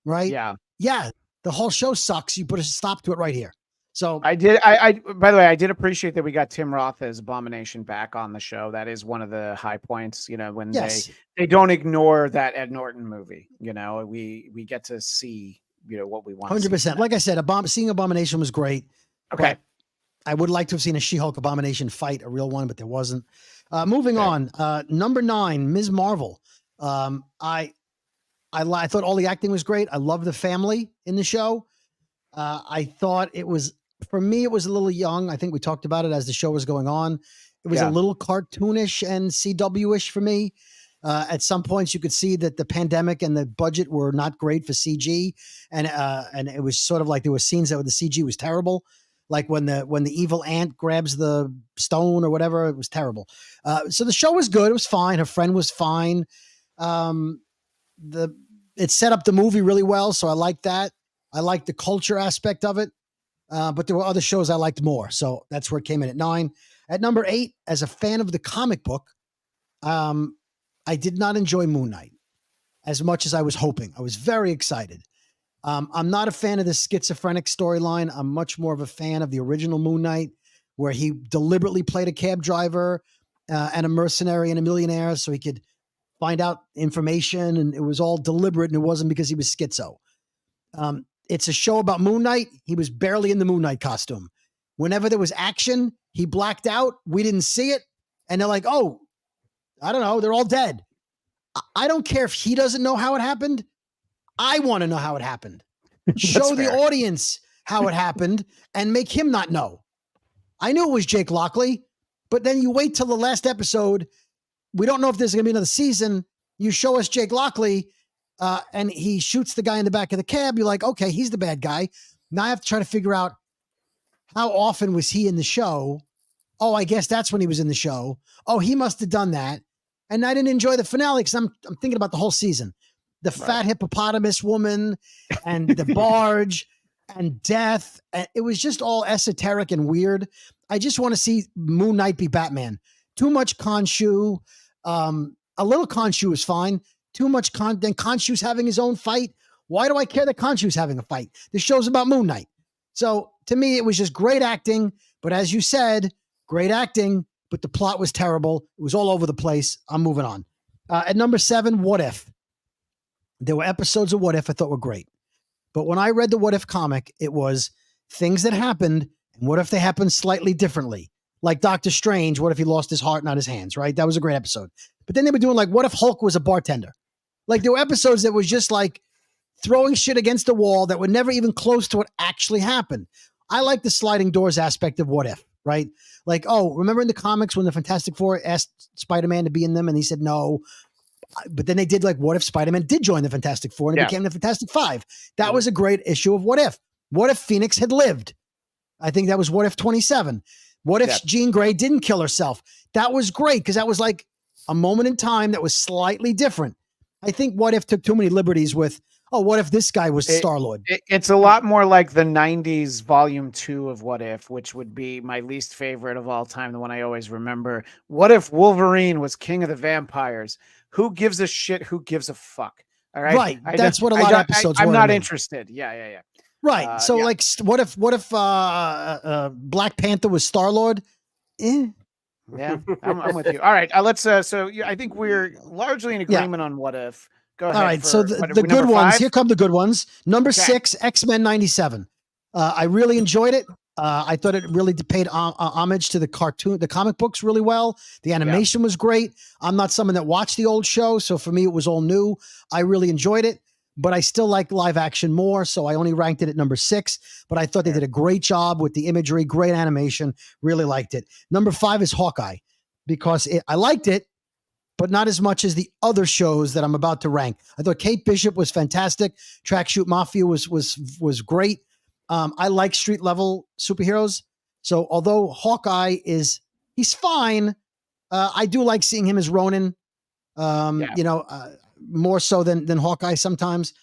Right. Yeah. Yeah. The whole show sucks. You put a stop to it right here. So I did. By the way, I did appreciate that we got Tim Roth as Abomination back on the show. That is one of the high points, when yes. they don't ignore that Ed Norton movie. We get to see, what we want. 100%. Like I said, seeing Abomination was great. Okay. I would like to have seen a She-Hulk Abomination fight, a real one, but there wasn't. Moving Okay. on. Number 9, Ms. Marvel. I thought all the acting was great. I love the family in the show. I thought it was, for me, it was a little young. I think we talked about it as the show was going on. It was Yeah. a little cartoonish and CW-ish for me. At some points, you could see that the pandemic and the budget were not great for CG, and it was sort of like there were scenes that the CG was terrible, like when the evil ant grabs the stone or whatever. It was terrible. So the show was good. It was fine. Her friend was fine. It set up the movie really well, so I liked that. I liked the culture aspect of it. But there were other shows I liked more. So that's where it came in at 9. At number 8, as a fan of the comic book, I did not enjoy Moon Knight as much as I was hoping. I was very excited. I'm not a fan of the schizophrenic storyline. I'm much more of a fan of the original Moon Knight, where he deliberately played a cab driver and a mercenary and a millionaire so he could find out information. And it was all deliberate, and it wasn't because he was schizo. It's a show about Moon Knight. He was barely in the Moon Knight costume. Whenever there was action, he blacked out. We didn't see it. And they're like, oh, I don't know. They're all dead. I don't care if he doesn't know how it happened. I want to know how it happened. Show the fair. audience how it happened and make him not know. I knew it was Jake Lockley, but then you wait till the last episode. We don't know if there's going to be another season. You show us Jake Lockley, and he shoots the guy in the back of the cab. You're like, okay, he's the bad guy. Now I have to try to figure out how often was he in the show. Oh, I guess that's when he was in the show. Oh, he must have done that. And I didn't enjoy the finale because I'm thinking about the whole season. The fat hippopotamus woman and the barge and death. And it was just all esoteric and weird. I just want to see Moon Knight be Batman. Too much Khonshu. A little Khonshu is fine. Too much then Khonshu's having his own fight. Why do I care that Khonshu's having a fight? This show's about Moon Knight. So to me, it was just great acting. But as you said, great acting, but the plot was terrible. It was all over the place. I'm moving on. At number 7, What If? There were episodes of What If I thought were great. But when I read the What If comic, it was things that happened, and what if they happened slightly differently? Like Doctor Strange, what if he lost his heart, not his hands, right? That was a great episode. But then they were doing like, what if Hulk was a bartender? Like there were episodes that was just like throwing shit against the wall that were never even close to what actually happened. I like the sliding doors aspect of What If, right? Like, oh, remember in the comics when the Fantastic Four asked Spider-Man to be in them and he said no. But then they did like, what if Spider-Man did join the Fantastic Four and it became the Fantastic Five? That was a great issue of What If. What if Phoenix had lived? I think that was What If 27. What if Jean Grey didn't kill herself? That was great because that was like a moment in time that was slightly different. I think What If took too many liberties with, oh, what if this guy was Star-Lord? It's a lot more like the 90s volume 2 of What If, which would be my least favorite of all time, the one I always remember. What if Wolverine was king of the vampires? Who gives a shit? Who gives a fuck? All right. Right. That's what a lot of episodes were. I'm not interested. Yeah. Right. So like, what if Black Panther was Star-Lord? Yeah, I'm with you. All right. Let's, I think we're largely in agreement on What If. Go ahead. All right, so the good ones. Here come the good ones. Number 6, X-Men 97. I really enjoyed it. I thought it really paid homage to the comic books really well. The animation was great. I'm not someone that watched the old show, so for me it was all new. I really enjoyed it, but I still like live action more, so I only ranked it at number 6. But I thought they did a great job with the imagery, great animation. Really liked it. Number 5 is Hawkeye, because I liked it, but not as much as the other shows that I'm about to rank. I thought Kate Bishop was fantastic. Tracksuit Mafia was great. I like street level superheroes. So although Hawkeye he's fine, I do like seeing him as Ronin, more so than Hawkeye sometimes.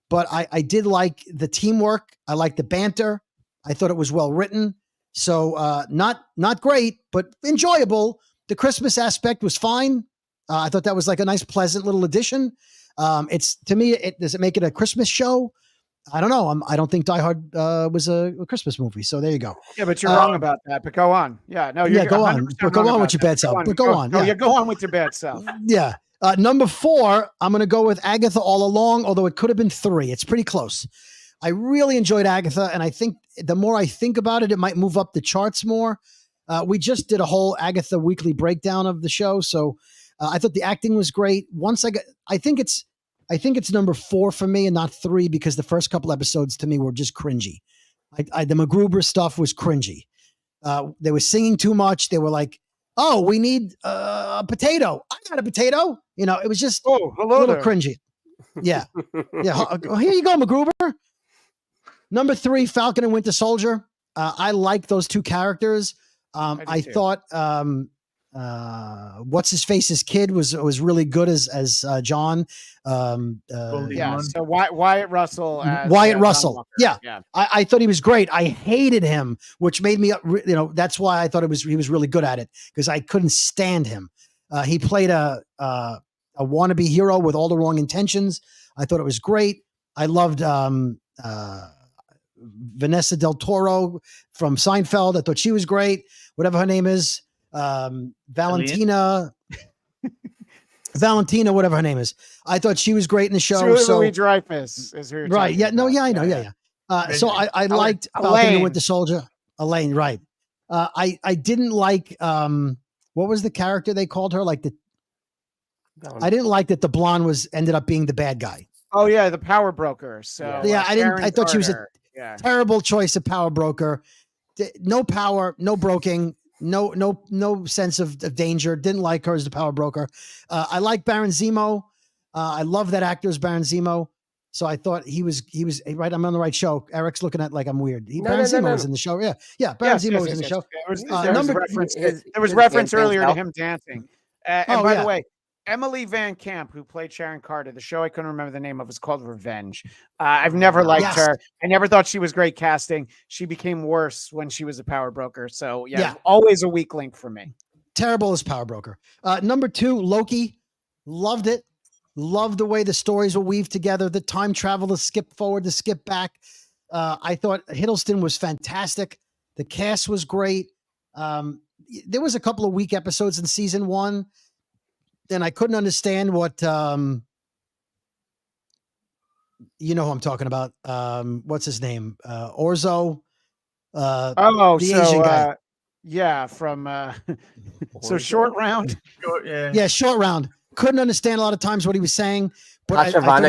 But I did like the teamwork. I like the banter. I thought it was well written. So not great, but enjoyable. The Christmas aspect was fine. I thought that was like a nice, pleasant little addition. It's to me, does it make it a Christmas show? I don't know. I don't think Die Hard was a Christmas movie. So there you go. Yeah, but you're wrong about that. But go on. Yeah, no, you're go on. But go on with your bad self. But go on. Yeah, go on with your bad self. Yeah. Number 4, I'm going to go with Agatha All Along, although it could have been 3. It's pretty close. I really enjoyed Agatha, and I think the more I think about it, it might move up the charts more. We just did a whole Agatha weekly breakdown of the show, so I thought the acting was great. I think it's number 4 for me and not 3 because the first couple episodes to me were just cringy. The MacGruber stuff was cringy. They were singing too much. They were like, "Oh, we need a potato. I got a potato." It was just a little cringy. Yeah, yeah. Here you go, MacGruber. Number 3, Falcon and Winter Soldier. I like those two characters. I thought what's his face's kid was really good as John. So Wyatt Russell. Russell. Yeah. I thought he was great. I hated him, which made me, that's why I thought he was really good at it, because I couldn't stand him. He played a wannabe hero with all the wrong intentions. I thought it was great. I loved Vanessa Del Toro from Seinfeld. I thought she was great. Whatever her name is. Valentina, whatever her name is. I thought she was great in the show. Louis Dreyfus is her. Right. Yeah. No. Yeah. I know. Yeah. So I liked Falcon and Winter Soldier. Elaine. Right. I didn't like what was the character they called her? I didn't like that the blonde ended up being the bad guy. Oh yeah, the power broker. So Yeah, Sharon I thought she was a Carter. Yeah. terrible choice of power broker. No power, no broking, no sense of danger. Didn't like her as the power broker. I like Baron Zemo. I love that actor as Baron Zemo. So I thought he was right. I'm on the right show. Eric's looking at like I'm weird. Baron Zemo was in the show. Yeah. Baron Zemo was in the show. There was reference earlier to him dancing. And by the way, Emily Van Camp, who played Sharon Carter, the show I couldn't remember the name of, is called Revenge. I've never liked her. I never thought she was great casting. She became worse when she was a power broker. So yeah. Always a weak link for me. Terrible as power broker. Number 2, Loki. Loved it. Loved the way the stories were weaved together. The time travel, the skip forward, the skip back. I thought Hiddleston was fantastic. The cast was great. There was a couple of weak episodes in season 1. And I couldn't understand what, you know who I'm talking about. What's his name? Orzo. The Asian guy. Yeah, from so Short Round. Short Round. Couldn't understand a lot of times what he was saying, but I thought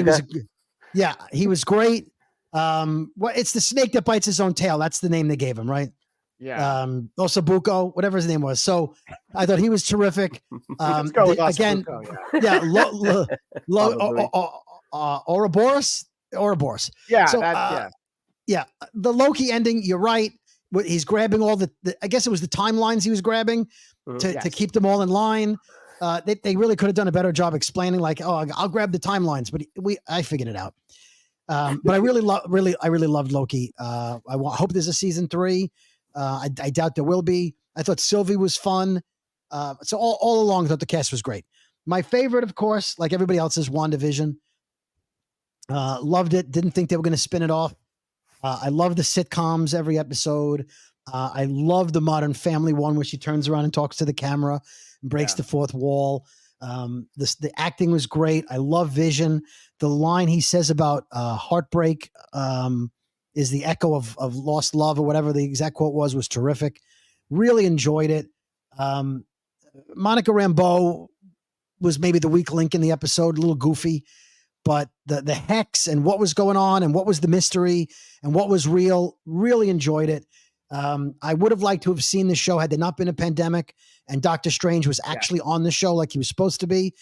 he was great. It's the snake that bites his own tail. That's the name they gave him, right? Yeah. Osabuco, whatever his name was. So I thought he was terrific. Let's go with again. Ouroboros. Yeah. So, the Loki ending. You're right. He's grabbing all the I guess it was the timelines he was grabbing to keep them all in line. They really could have done a better job explaining, like, oh, I'll grab the timelines, but I figured it out. But I really loved Loki. I hope there's a season 3. I doubt there will be. I thought Sylvie was fun. So all along, I thought the cast was great. My favorite, of course, like everybody else, is WandaVision. Loved it. Didn't think they were going to spin it off. I love the sitcoms every episode. I love the Modern Family one where she turns around and talks to the camera and breaks the fourth wall. The acting was great. I love Vision. The line he says about heartbreak is the echo of lost love, or whatever the exact quote was terrific. Really enjoyed it. Monica Rambeau was maybe the weak link in the episode, a little goofy, but the hex and what was going on and what was the mystery and what was real, really enjoyed it. I would have liked to have seen the show had there not been a pandemic and Doctor Strange was actually on the show like he was supposed to be.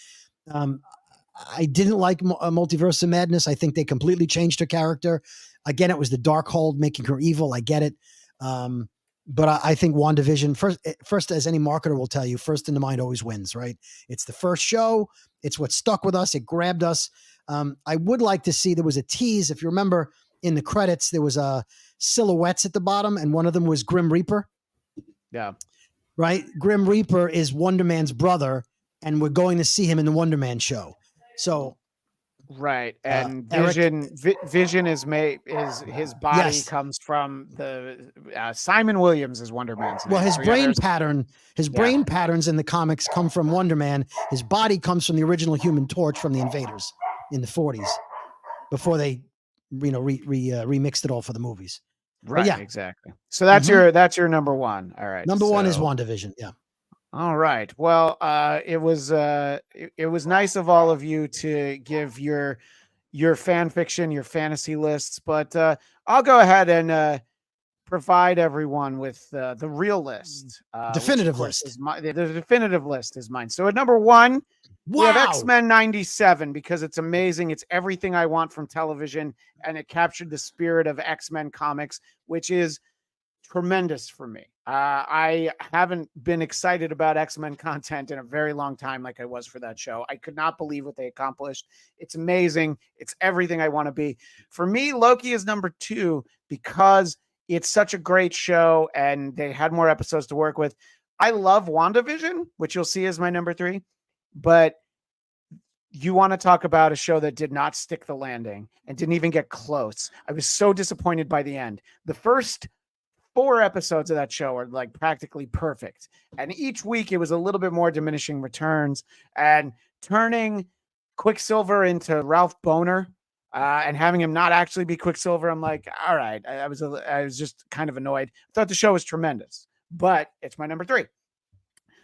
I didn't like Multiverse of Madness. I think they completely changed her character. Again, it was the Darkhold making her evil. I get it. But I think WandaVision, first, as any marketer will tell you, first in the mind always wins, right? It's the first show. It's what stuck with us. It grabbed us. I would like to see, there was a tease. If you remember in the credits, there was silhouettes at the bottom, and one of them was Grim Reaper. Yeah. Right? Grim Reaper is Wonder Man's brother, and we're going to see him in the Wonder Man show. So, right, and Vision is his body comes from the Simon Williams is Wonder Man's name. Well, his brain patterns in the comics come from Wonder Man. His body comes from the original Human Torch from the Invaders in the 40s, before they, remixed it all for the movies. Right, exactly. So that's your number 1. All right, number 1 is WandaVision. Yeah. All right. Well, it was nice of all of you to give your fan fiction, your fantasy lists, but I'll go ahead and provide everyone with the real list. Definitive list. The definitive list is mine. So at number 1, we have X-Men 97 because it's amazing. It's everything I want from television, and it captured the spirit of X-Men comics, which is tremendous for me. I haven't been excited about X-Men content in a very long time like I was for that show. I could not believe what they accomplished. It's amazing. It's everything I want to be. For me, Loki is number 2 because it's such a great show and they had more episodes to work with. I love WandaVision, which you'll see is my number 3, but you want to talk about a show that did not stick the landing and didn't even get close. I was so disappointed by the end. The first 4 episodes of that show are like practically perfect. And each week it was a little bit more diminishing returns, and turning Quicksilver into Ralph Boner and having him not actually be Quicksilver. I'm like, all right. I was just kind of annoyed. I thought the show was tremendous, but it's my number 3.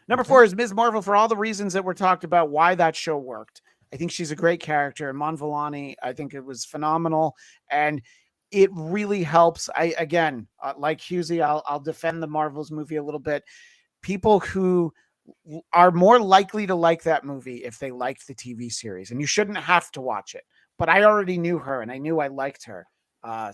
Number 4 is Ms. Marvel, for all the reasons that were talked about why that show worked. I think she's a great character. Mon Villani, I think it was phenomenal. And it really helps. Again, like Husey, I'll defend the Marvels movie a little bit. People who are more likely to like that movie if they liked the TV series, and you shouldn't have to watch it. But I already knew her, and I knew I liked her.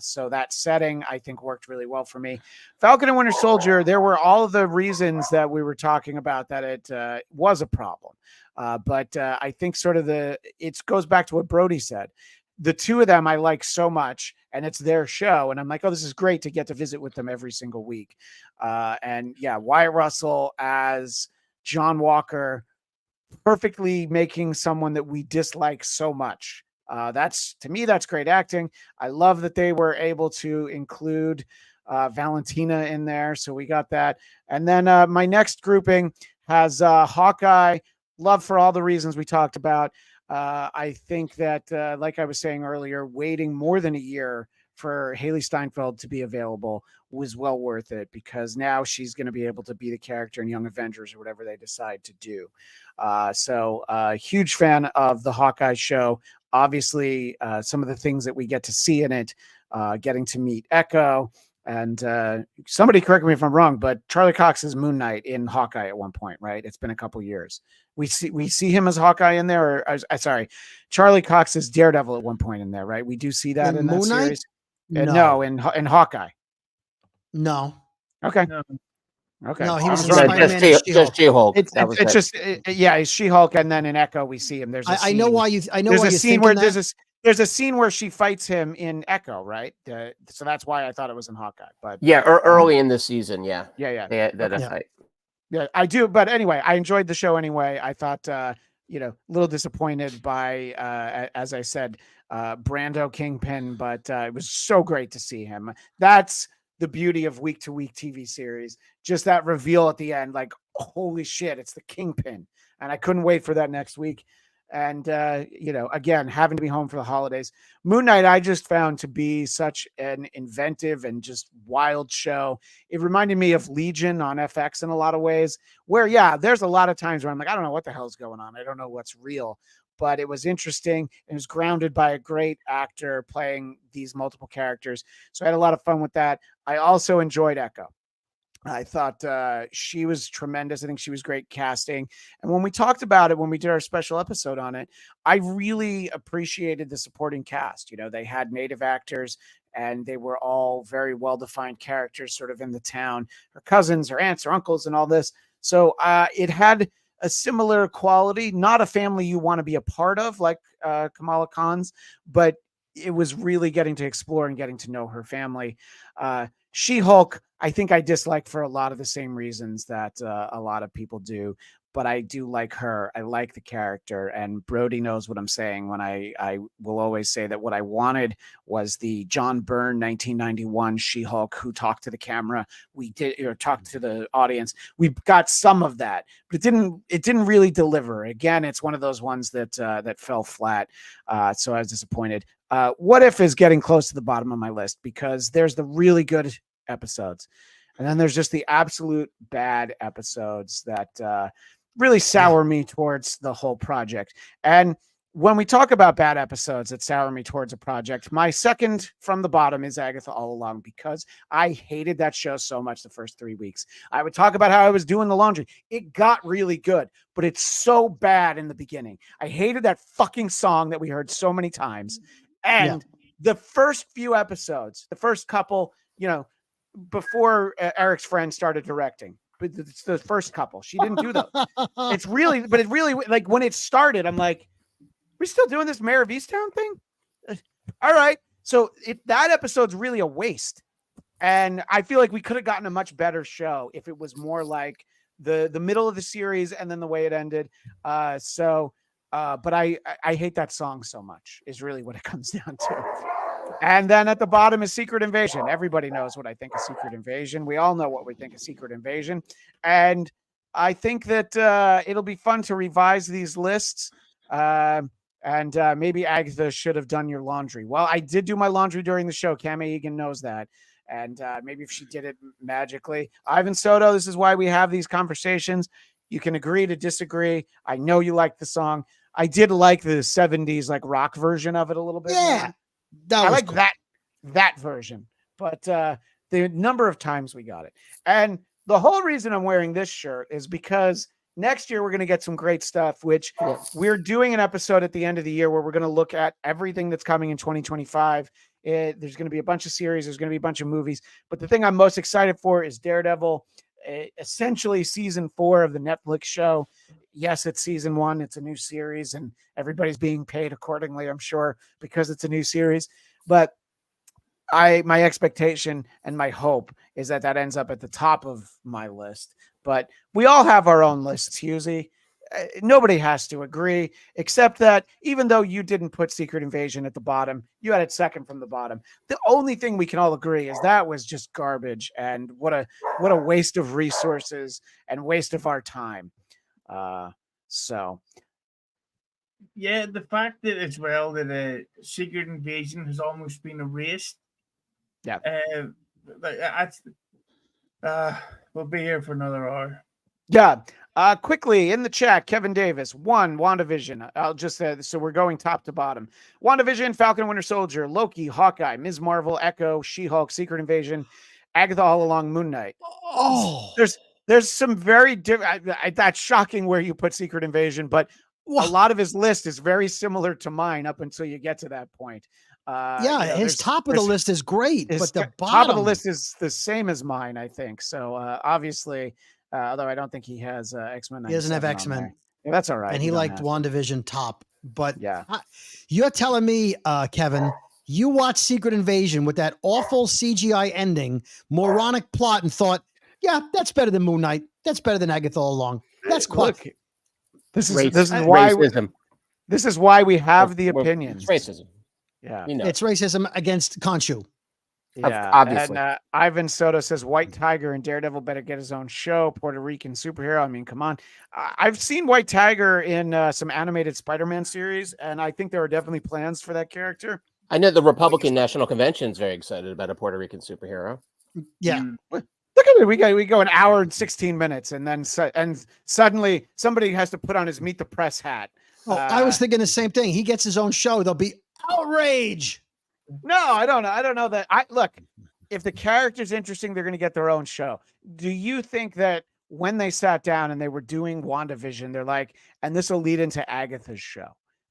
So that setting, I think, worked really well for me. Falcon and Winter Soldier, there were all of the reasons that we were talking about that it was a problem. But I think sort of it goes back to what Brody said. The two of them I like so much, and it's their show. And I'm like, oh, this is great to get to visit with them every single week. And yeah, Wyatt Russell as John Walker, perfectly making someone that we dislike so much. To me, that's great acting. I love that they were able to include Valentina in there. So we got that. And then my next grouping has Hawkeye, love for all the reasons we talked about. I think that, like I was saying earlier, waiting more than a year for Haley Steinfeld to be available was well worth it, because now she's going to be able to be the character in Young Avengers or whatever they decide to do. So huge fan of the Hawkeye show. Obviously, some of the things that we get to see in it, getting to meet Echo, and somebody correct me if I'm wrong, but Charlie Cox is Moon Knight in Hawkeye at one point, right? It's been a couple years. We see him as Hawkeye in there, or sorry, Charlie Cox is Daredevil at one point in there, right? We do see that in that Moon Knight? series. No, in Hawkeye. No. Okay. No. Okay. No, he was in No, Spider-Man and She-Hulk. just She-Hulk. It's That was it's it. just yeah, he's She-Hulk, and then in Echo we see him. There's a I know scene- why you. I know there's why a you're scene thinking where that. there's a scene where she fights him in Echo, right? So that's why I thought it was in Hawkeye. But Yeah, early in the season, yeah. yeah. That Yeah. fight. Yeah, I do. But anyway, I enjoyed the show anyway. I thought, a little disappointed by, as I said, Brando Kingpin, but it was so great to see him. That's the beauty of week to week TV series. Just that reveal at the end, like, holy shit, it's the Kingpin. And I couldn't wait for that next week. And, again, having to be home for the holidays. Moon Knight, I just found to be such an inventive and just wild show. It reminded me of Legion on FX in a lot of ways, where, yeah, there's a lot of times where I'm like, I don't know what the hell's going on. I don't know what's real. But it was interesting. It was grounded by a great actor playing these multiple characters. So I had a lot of fun with that. I also enjoyed Echo. I thought she was tremendous. I think she was great casting. And when we talked about it, when we did our special episode on it, I really appreciated the supporting cast. They had native actors, and they were all very well-defined characters sort of in the town, her cousins, her aunts, her uncles, and all this. So it had a similar quality, not a family you want to be a part of like Kamala Khan's, but it was really getting to explore and getting to know her family. She-Hulk, I think I dislike for a lot of the same reasons that a lot of people do, but I do like her. I like the character, and Brody knows what I'm saying when I will always say that what I wanted was the John Byrne 1991 She-Hulk who talked to the camera. We did, or talked to the audience. We got some of that, but it didn't really deliver. Again, it's one of those ones that fell flat. So I was disappointed. What If is getting close to the bottom of my list, because there's the really good episodes, and then there's just the absolute bad episodes that really sour me towards the whole project. And when we talk about bad episodes that sour me towards a project, my second from the bottom is Agatha All Along, because I hated that show so much the first 3 weeks. I would talk about how I was doing the laundry. It got really good, but it's so bad in the beginning. I hated that fucking song that we heard so many times. And the first few episodes, the first couple, before Eric's friend started directing, but it's the first couple. She didn't do those. It really, like when it started, I'm like, we're still doing this Mayor of Easttown thing? All right. So that episode's really a waste. And I feel like we could have gotten a much better show if it was more like the middle of the series and then the way it ended. But I hate that song so much is really what it comes down to. And then at the bottom is Secret Invasion. Everybody knows what I think of Secret Invasion. We all know what we think of Secret Invasion. And I think that it'll be fun to revise these lists. And maybe Agatha should have done your laundry. Well, I did do my laundry during the show. Cam Egan knows that. And maybe if she did it magically. Ivan Soto, this is why we have these conversations. You can agree to disagree. I know you like the song. I did like the 70s like rock version of it a little bit. Yeah, more. that I was like cool. that version, but the number of times we got it, and the whole reason I'm wearing this shirt is because next year we're going to get some great stuff. Which we're doing an episode at the end of the year where we're going to look at everything that's coming in 2025. There's going to be a bunch of series. There's going to be a bunch of movies, but the thing I'm most excited for is Daredevil, essentially season 4 of the Netflix show. Yes, it's season 1. It's a new series, and everybody's being paid accordingly, I'm sure, because it's a new series. But my expectation and my hope is that ends up at the top of my list. But we all have our own lists, Husey. Nobody has to agree, except that even though you didn't put Secret Invasion at the bottom, you had it second from the bottom. The only thing we can all agree is that was just garbage, and what a waste of resources and waste of our time. So yeah, the fact that as well that Secret Invasion has almost been erased. Yeah. We'll be here for another hour. Yeah. Quickly in the chat, Kevin Davis, 1, WandaVision. I'll just so we're going top to bottom. WandaVision, Falcon Winter Soldier, Loki, Hawkeye, Ms. Marvel, Echo, She-Hulk, Secret Invasion, Agatha All Along, Moon Knight. Oh, There's some very different. That's shocking where you put Secret Invasion, but a lot of his list is very similar to mine up until you get to that point. His top of the list is great, but the bottom top of the list is the same as mine, I think. So obviously, although I don't think he has X-Men. He doesn't have X-Men. Yeah, that's all right. And he liked WandaVision top. But yeah, you're telling me, Kevin, you watched Secret Invasion with that awful CGI ending, moronic plot, and thought, yeah, that's better than Moon Knight. That's better than Agatha All Along. That's quite. This is why this is why we have the opinions. It's racism. Yeah, it's racism against Khonshu. Yeah, obviously. And Ivan Soto says White Tiger and Daredevil better get his own show. Puerto Rican superhero. I mean, come on. I've seen White Tiger in some animated Spider-Man series, and I think there are definitely plans for that character. I know the Republican National Convention is very excited about a Puerto Rican superhero. Yeah. Look at it. We go an hour and 16 minutes, and then suddenly somebody has to put on his Meet the Press hat. Oh, I was thinking the same thing. He gets his own show. There'll be outrage. No, I don't know. I don't know that. Look, if the character's interesting, they're going to get their own show. Do you think that when they sat down and they were doing WandaVision, they're like, and this will lead into Agatha's show?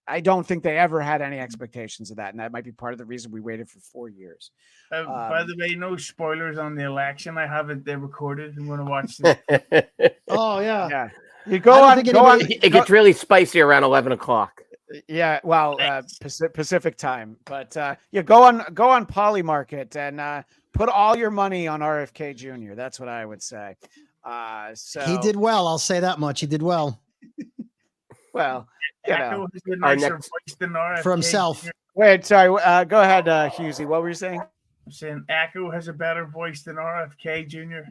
I don't think they ever had any expectations of that, and that might be part of the reason we waited for 4 years. By the way, no spoilers on the election. I have it recorded. I'm going to watch it. Oh yeah, yeah. You go on. It gets really spicy around 11 o'clock. Yeah, well, Pacific time. But go on Polymarket and put all your money on RFK Jr. That's what I would say. So he did well. I'll say that much. He did well. Well, our next for himself. Wait, sorry. Go ahead, Husey. What were you saying? I'm saying Echo has a better voice than RFK Jr.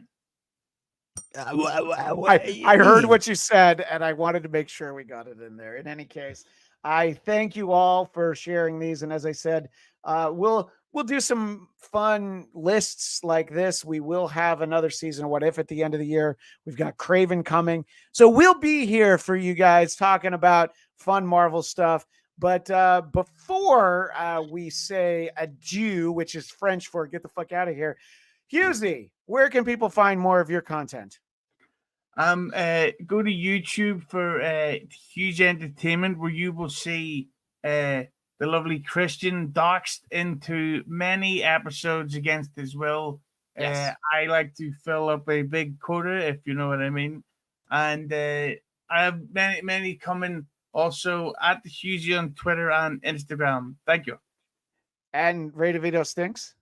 I heard what you said, and I wanted to make sure we got it in there. In any case, I thank you all for sharing these. And as I said, we'll do some fun lists like this. We will have another season of What If at the end of the year. We've got Craven coming. So we'll be here for you guys talking about fun Marvel stuff. But before we say adieu, which is French for get the fuck out of here, Husey, where can people find more of your content? Go to YouTube for Huge Entertainment, where you will see the lovely Christian doxed into many episodes against his will. Yes. I like to fill up a big quota, if you know what I mean. And I have many coming also at the Hughes on Twitter and Instagram. Thank you. And Ray DeVito stinks?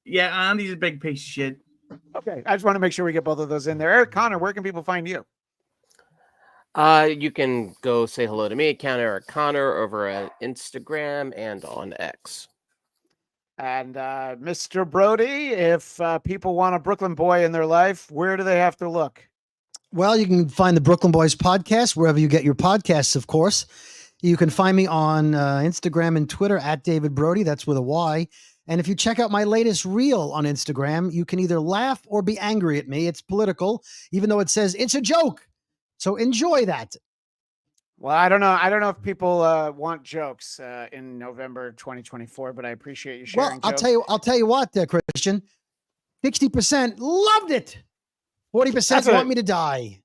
Yeah, Andy's a big piece of shit. Okay, I just want to make sure we get both of those in there. Eric Connor, where can people find you? You can go say hello to me, account Eric Connor, over at Instagram and on X. And Mr. Brody, if people want a Brooklyn boy in their life, where do they have to look? Well, you can find the Brooklyn Boys podcast wherever you get your podcasts, of course. You can find me on Instagram and Twitter at David Brody. That's with a Y. And if you check out my latest reel on Instagram, you can either laugh or be angry at me. It's political, even though it says it's a joke. So enjoy that. Well, I don't know. I don't know if people want jokes in November 2024, but I appreciate you sharing. Well, I'll jokes. tell you what, Christian. 60% loved it. 40% want me to die.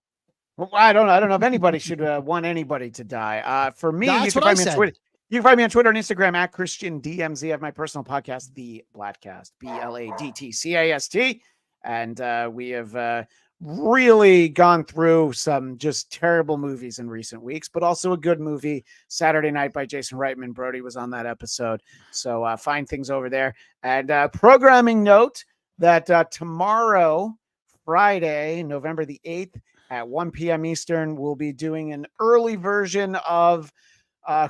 Well, I don't know if anybody should want anybody to die. For me, That's you can what I find me on said. Twitter. You can find me on Twitter and Instagram at Christian DMZ. I have my personal podcast, The Bladtcast, BLADTCAST. And we have really gone through some just terrible movies in recent weeks, but also a good movie, Saturday Night by Jason Reitman. Brody was on that episode. So find things over there. And programming note that tomorrow, Friday, November the 8th, at 1 p.m. Eastern, we'll be doing an early version of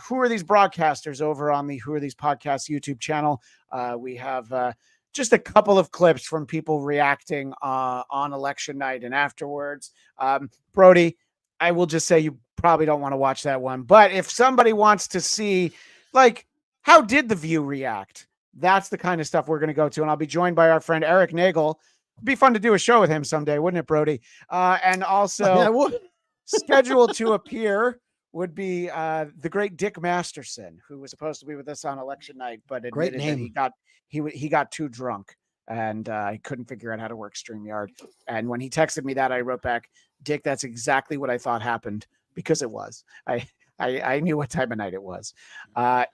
Who Are These Broadcasters over on the Who Are These Podcasts YouTube channel. We have just a couple of clips from people reacting on election night and afterwards. Brody, I will just say you probably don't want to watch that one. But if somebody wants to see, like, how did The View react? That's the kind of stuff we're going to go to. And I'll be joined by our friend Eric Nagel. It'd be fun to do a show with him someday, wouldn't it, Brody? And also scheduled to appear would be the great Dick Masterson, who was supposed to be with us on election night, but admitted that he got too drunk and I couldn't figure out how to work StreamYard. And when he texted me that, I wrote back, Dick, that's exactly what I thought happened, because it was. I knew what time of night it was.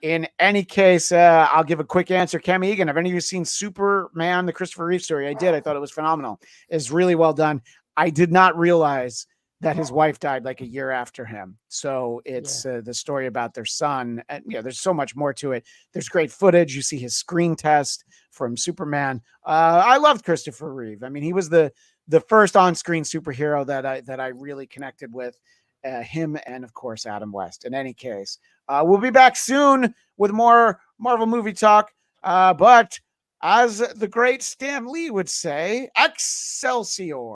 In any case, I'll give a quick answer. Cam Egan, have any of you seen Superman, the Christopher Reeve story? I did. I thought it was phenomenal. It's really well done. I did not realize that his wife died like a year after him. So it's the story about their son. And there's so much more to it. There's great footage. You see his screen test from Superman. I loved Christopher Reeve. I mean, he was the first on-screen superhero that I really connected with. Him and, of course, Adam West. In any case, we'll be back soon with more Marvel movie talk. But as the great Stan Lee would say, Excelsior.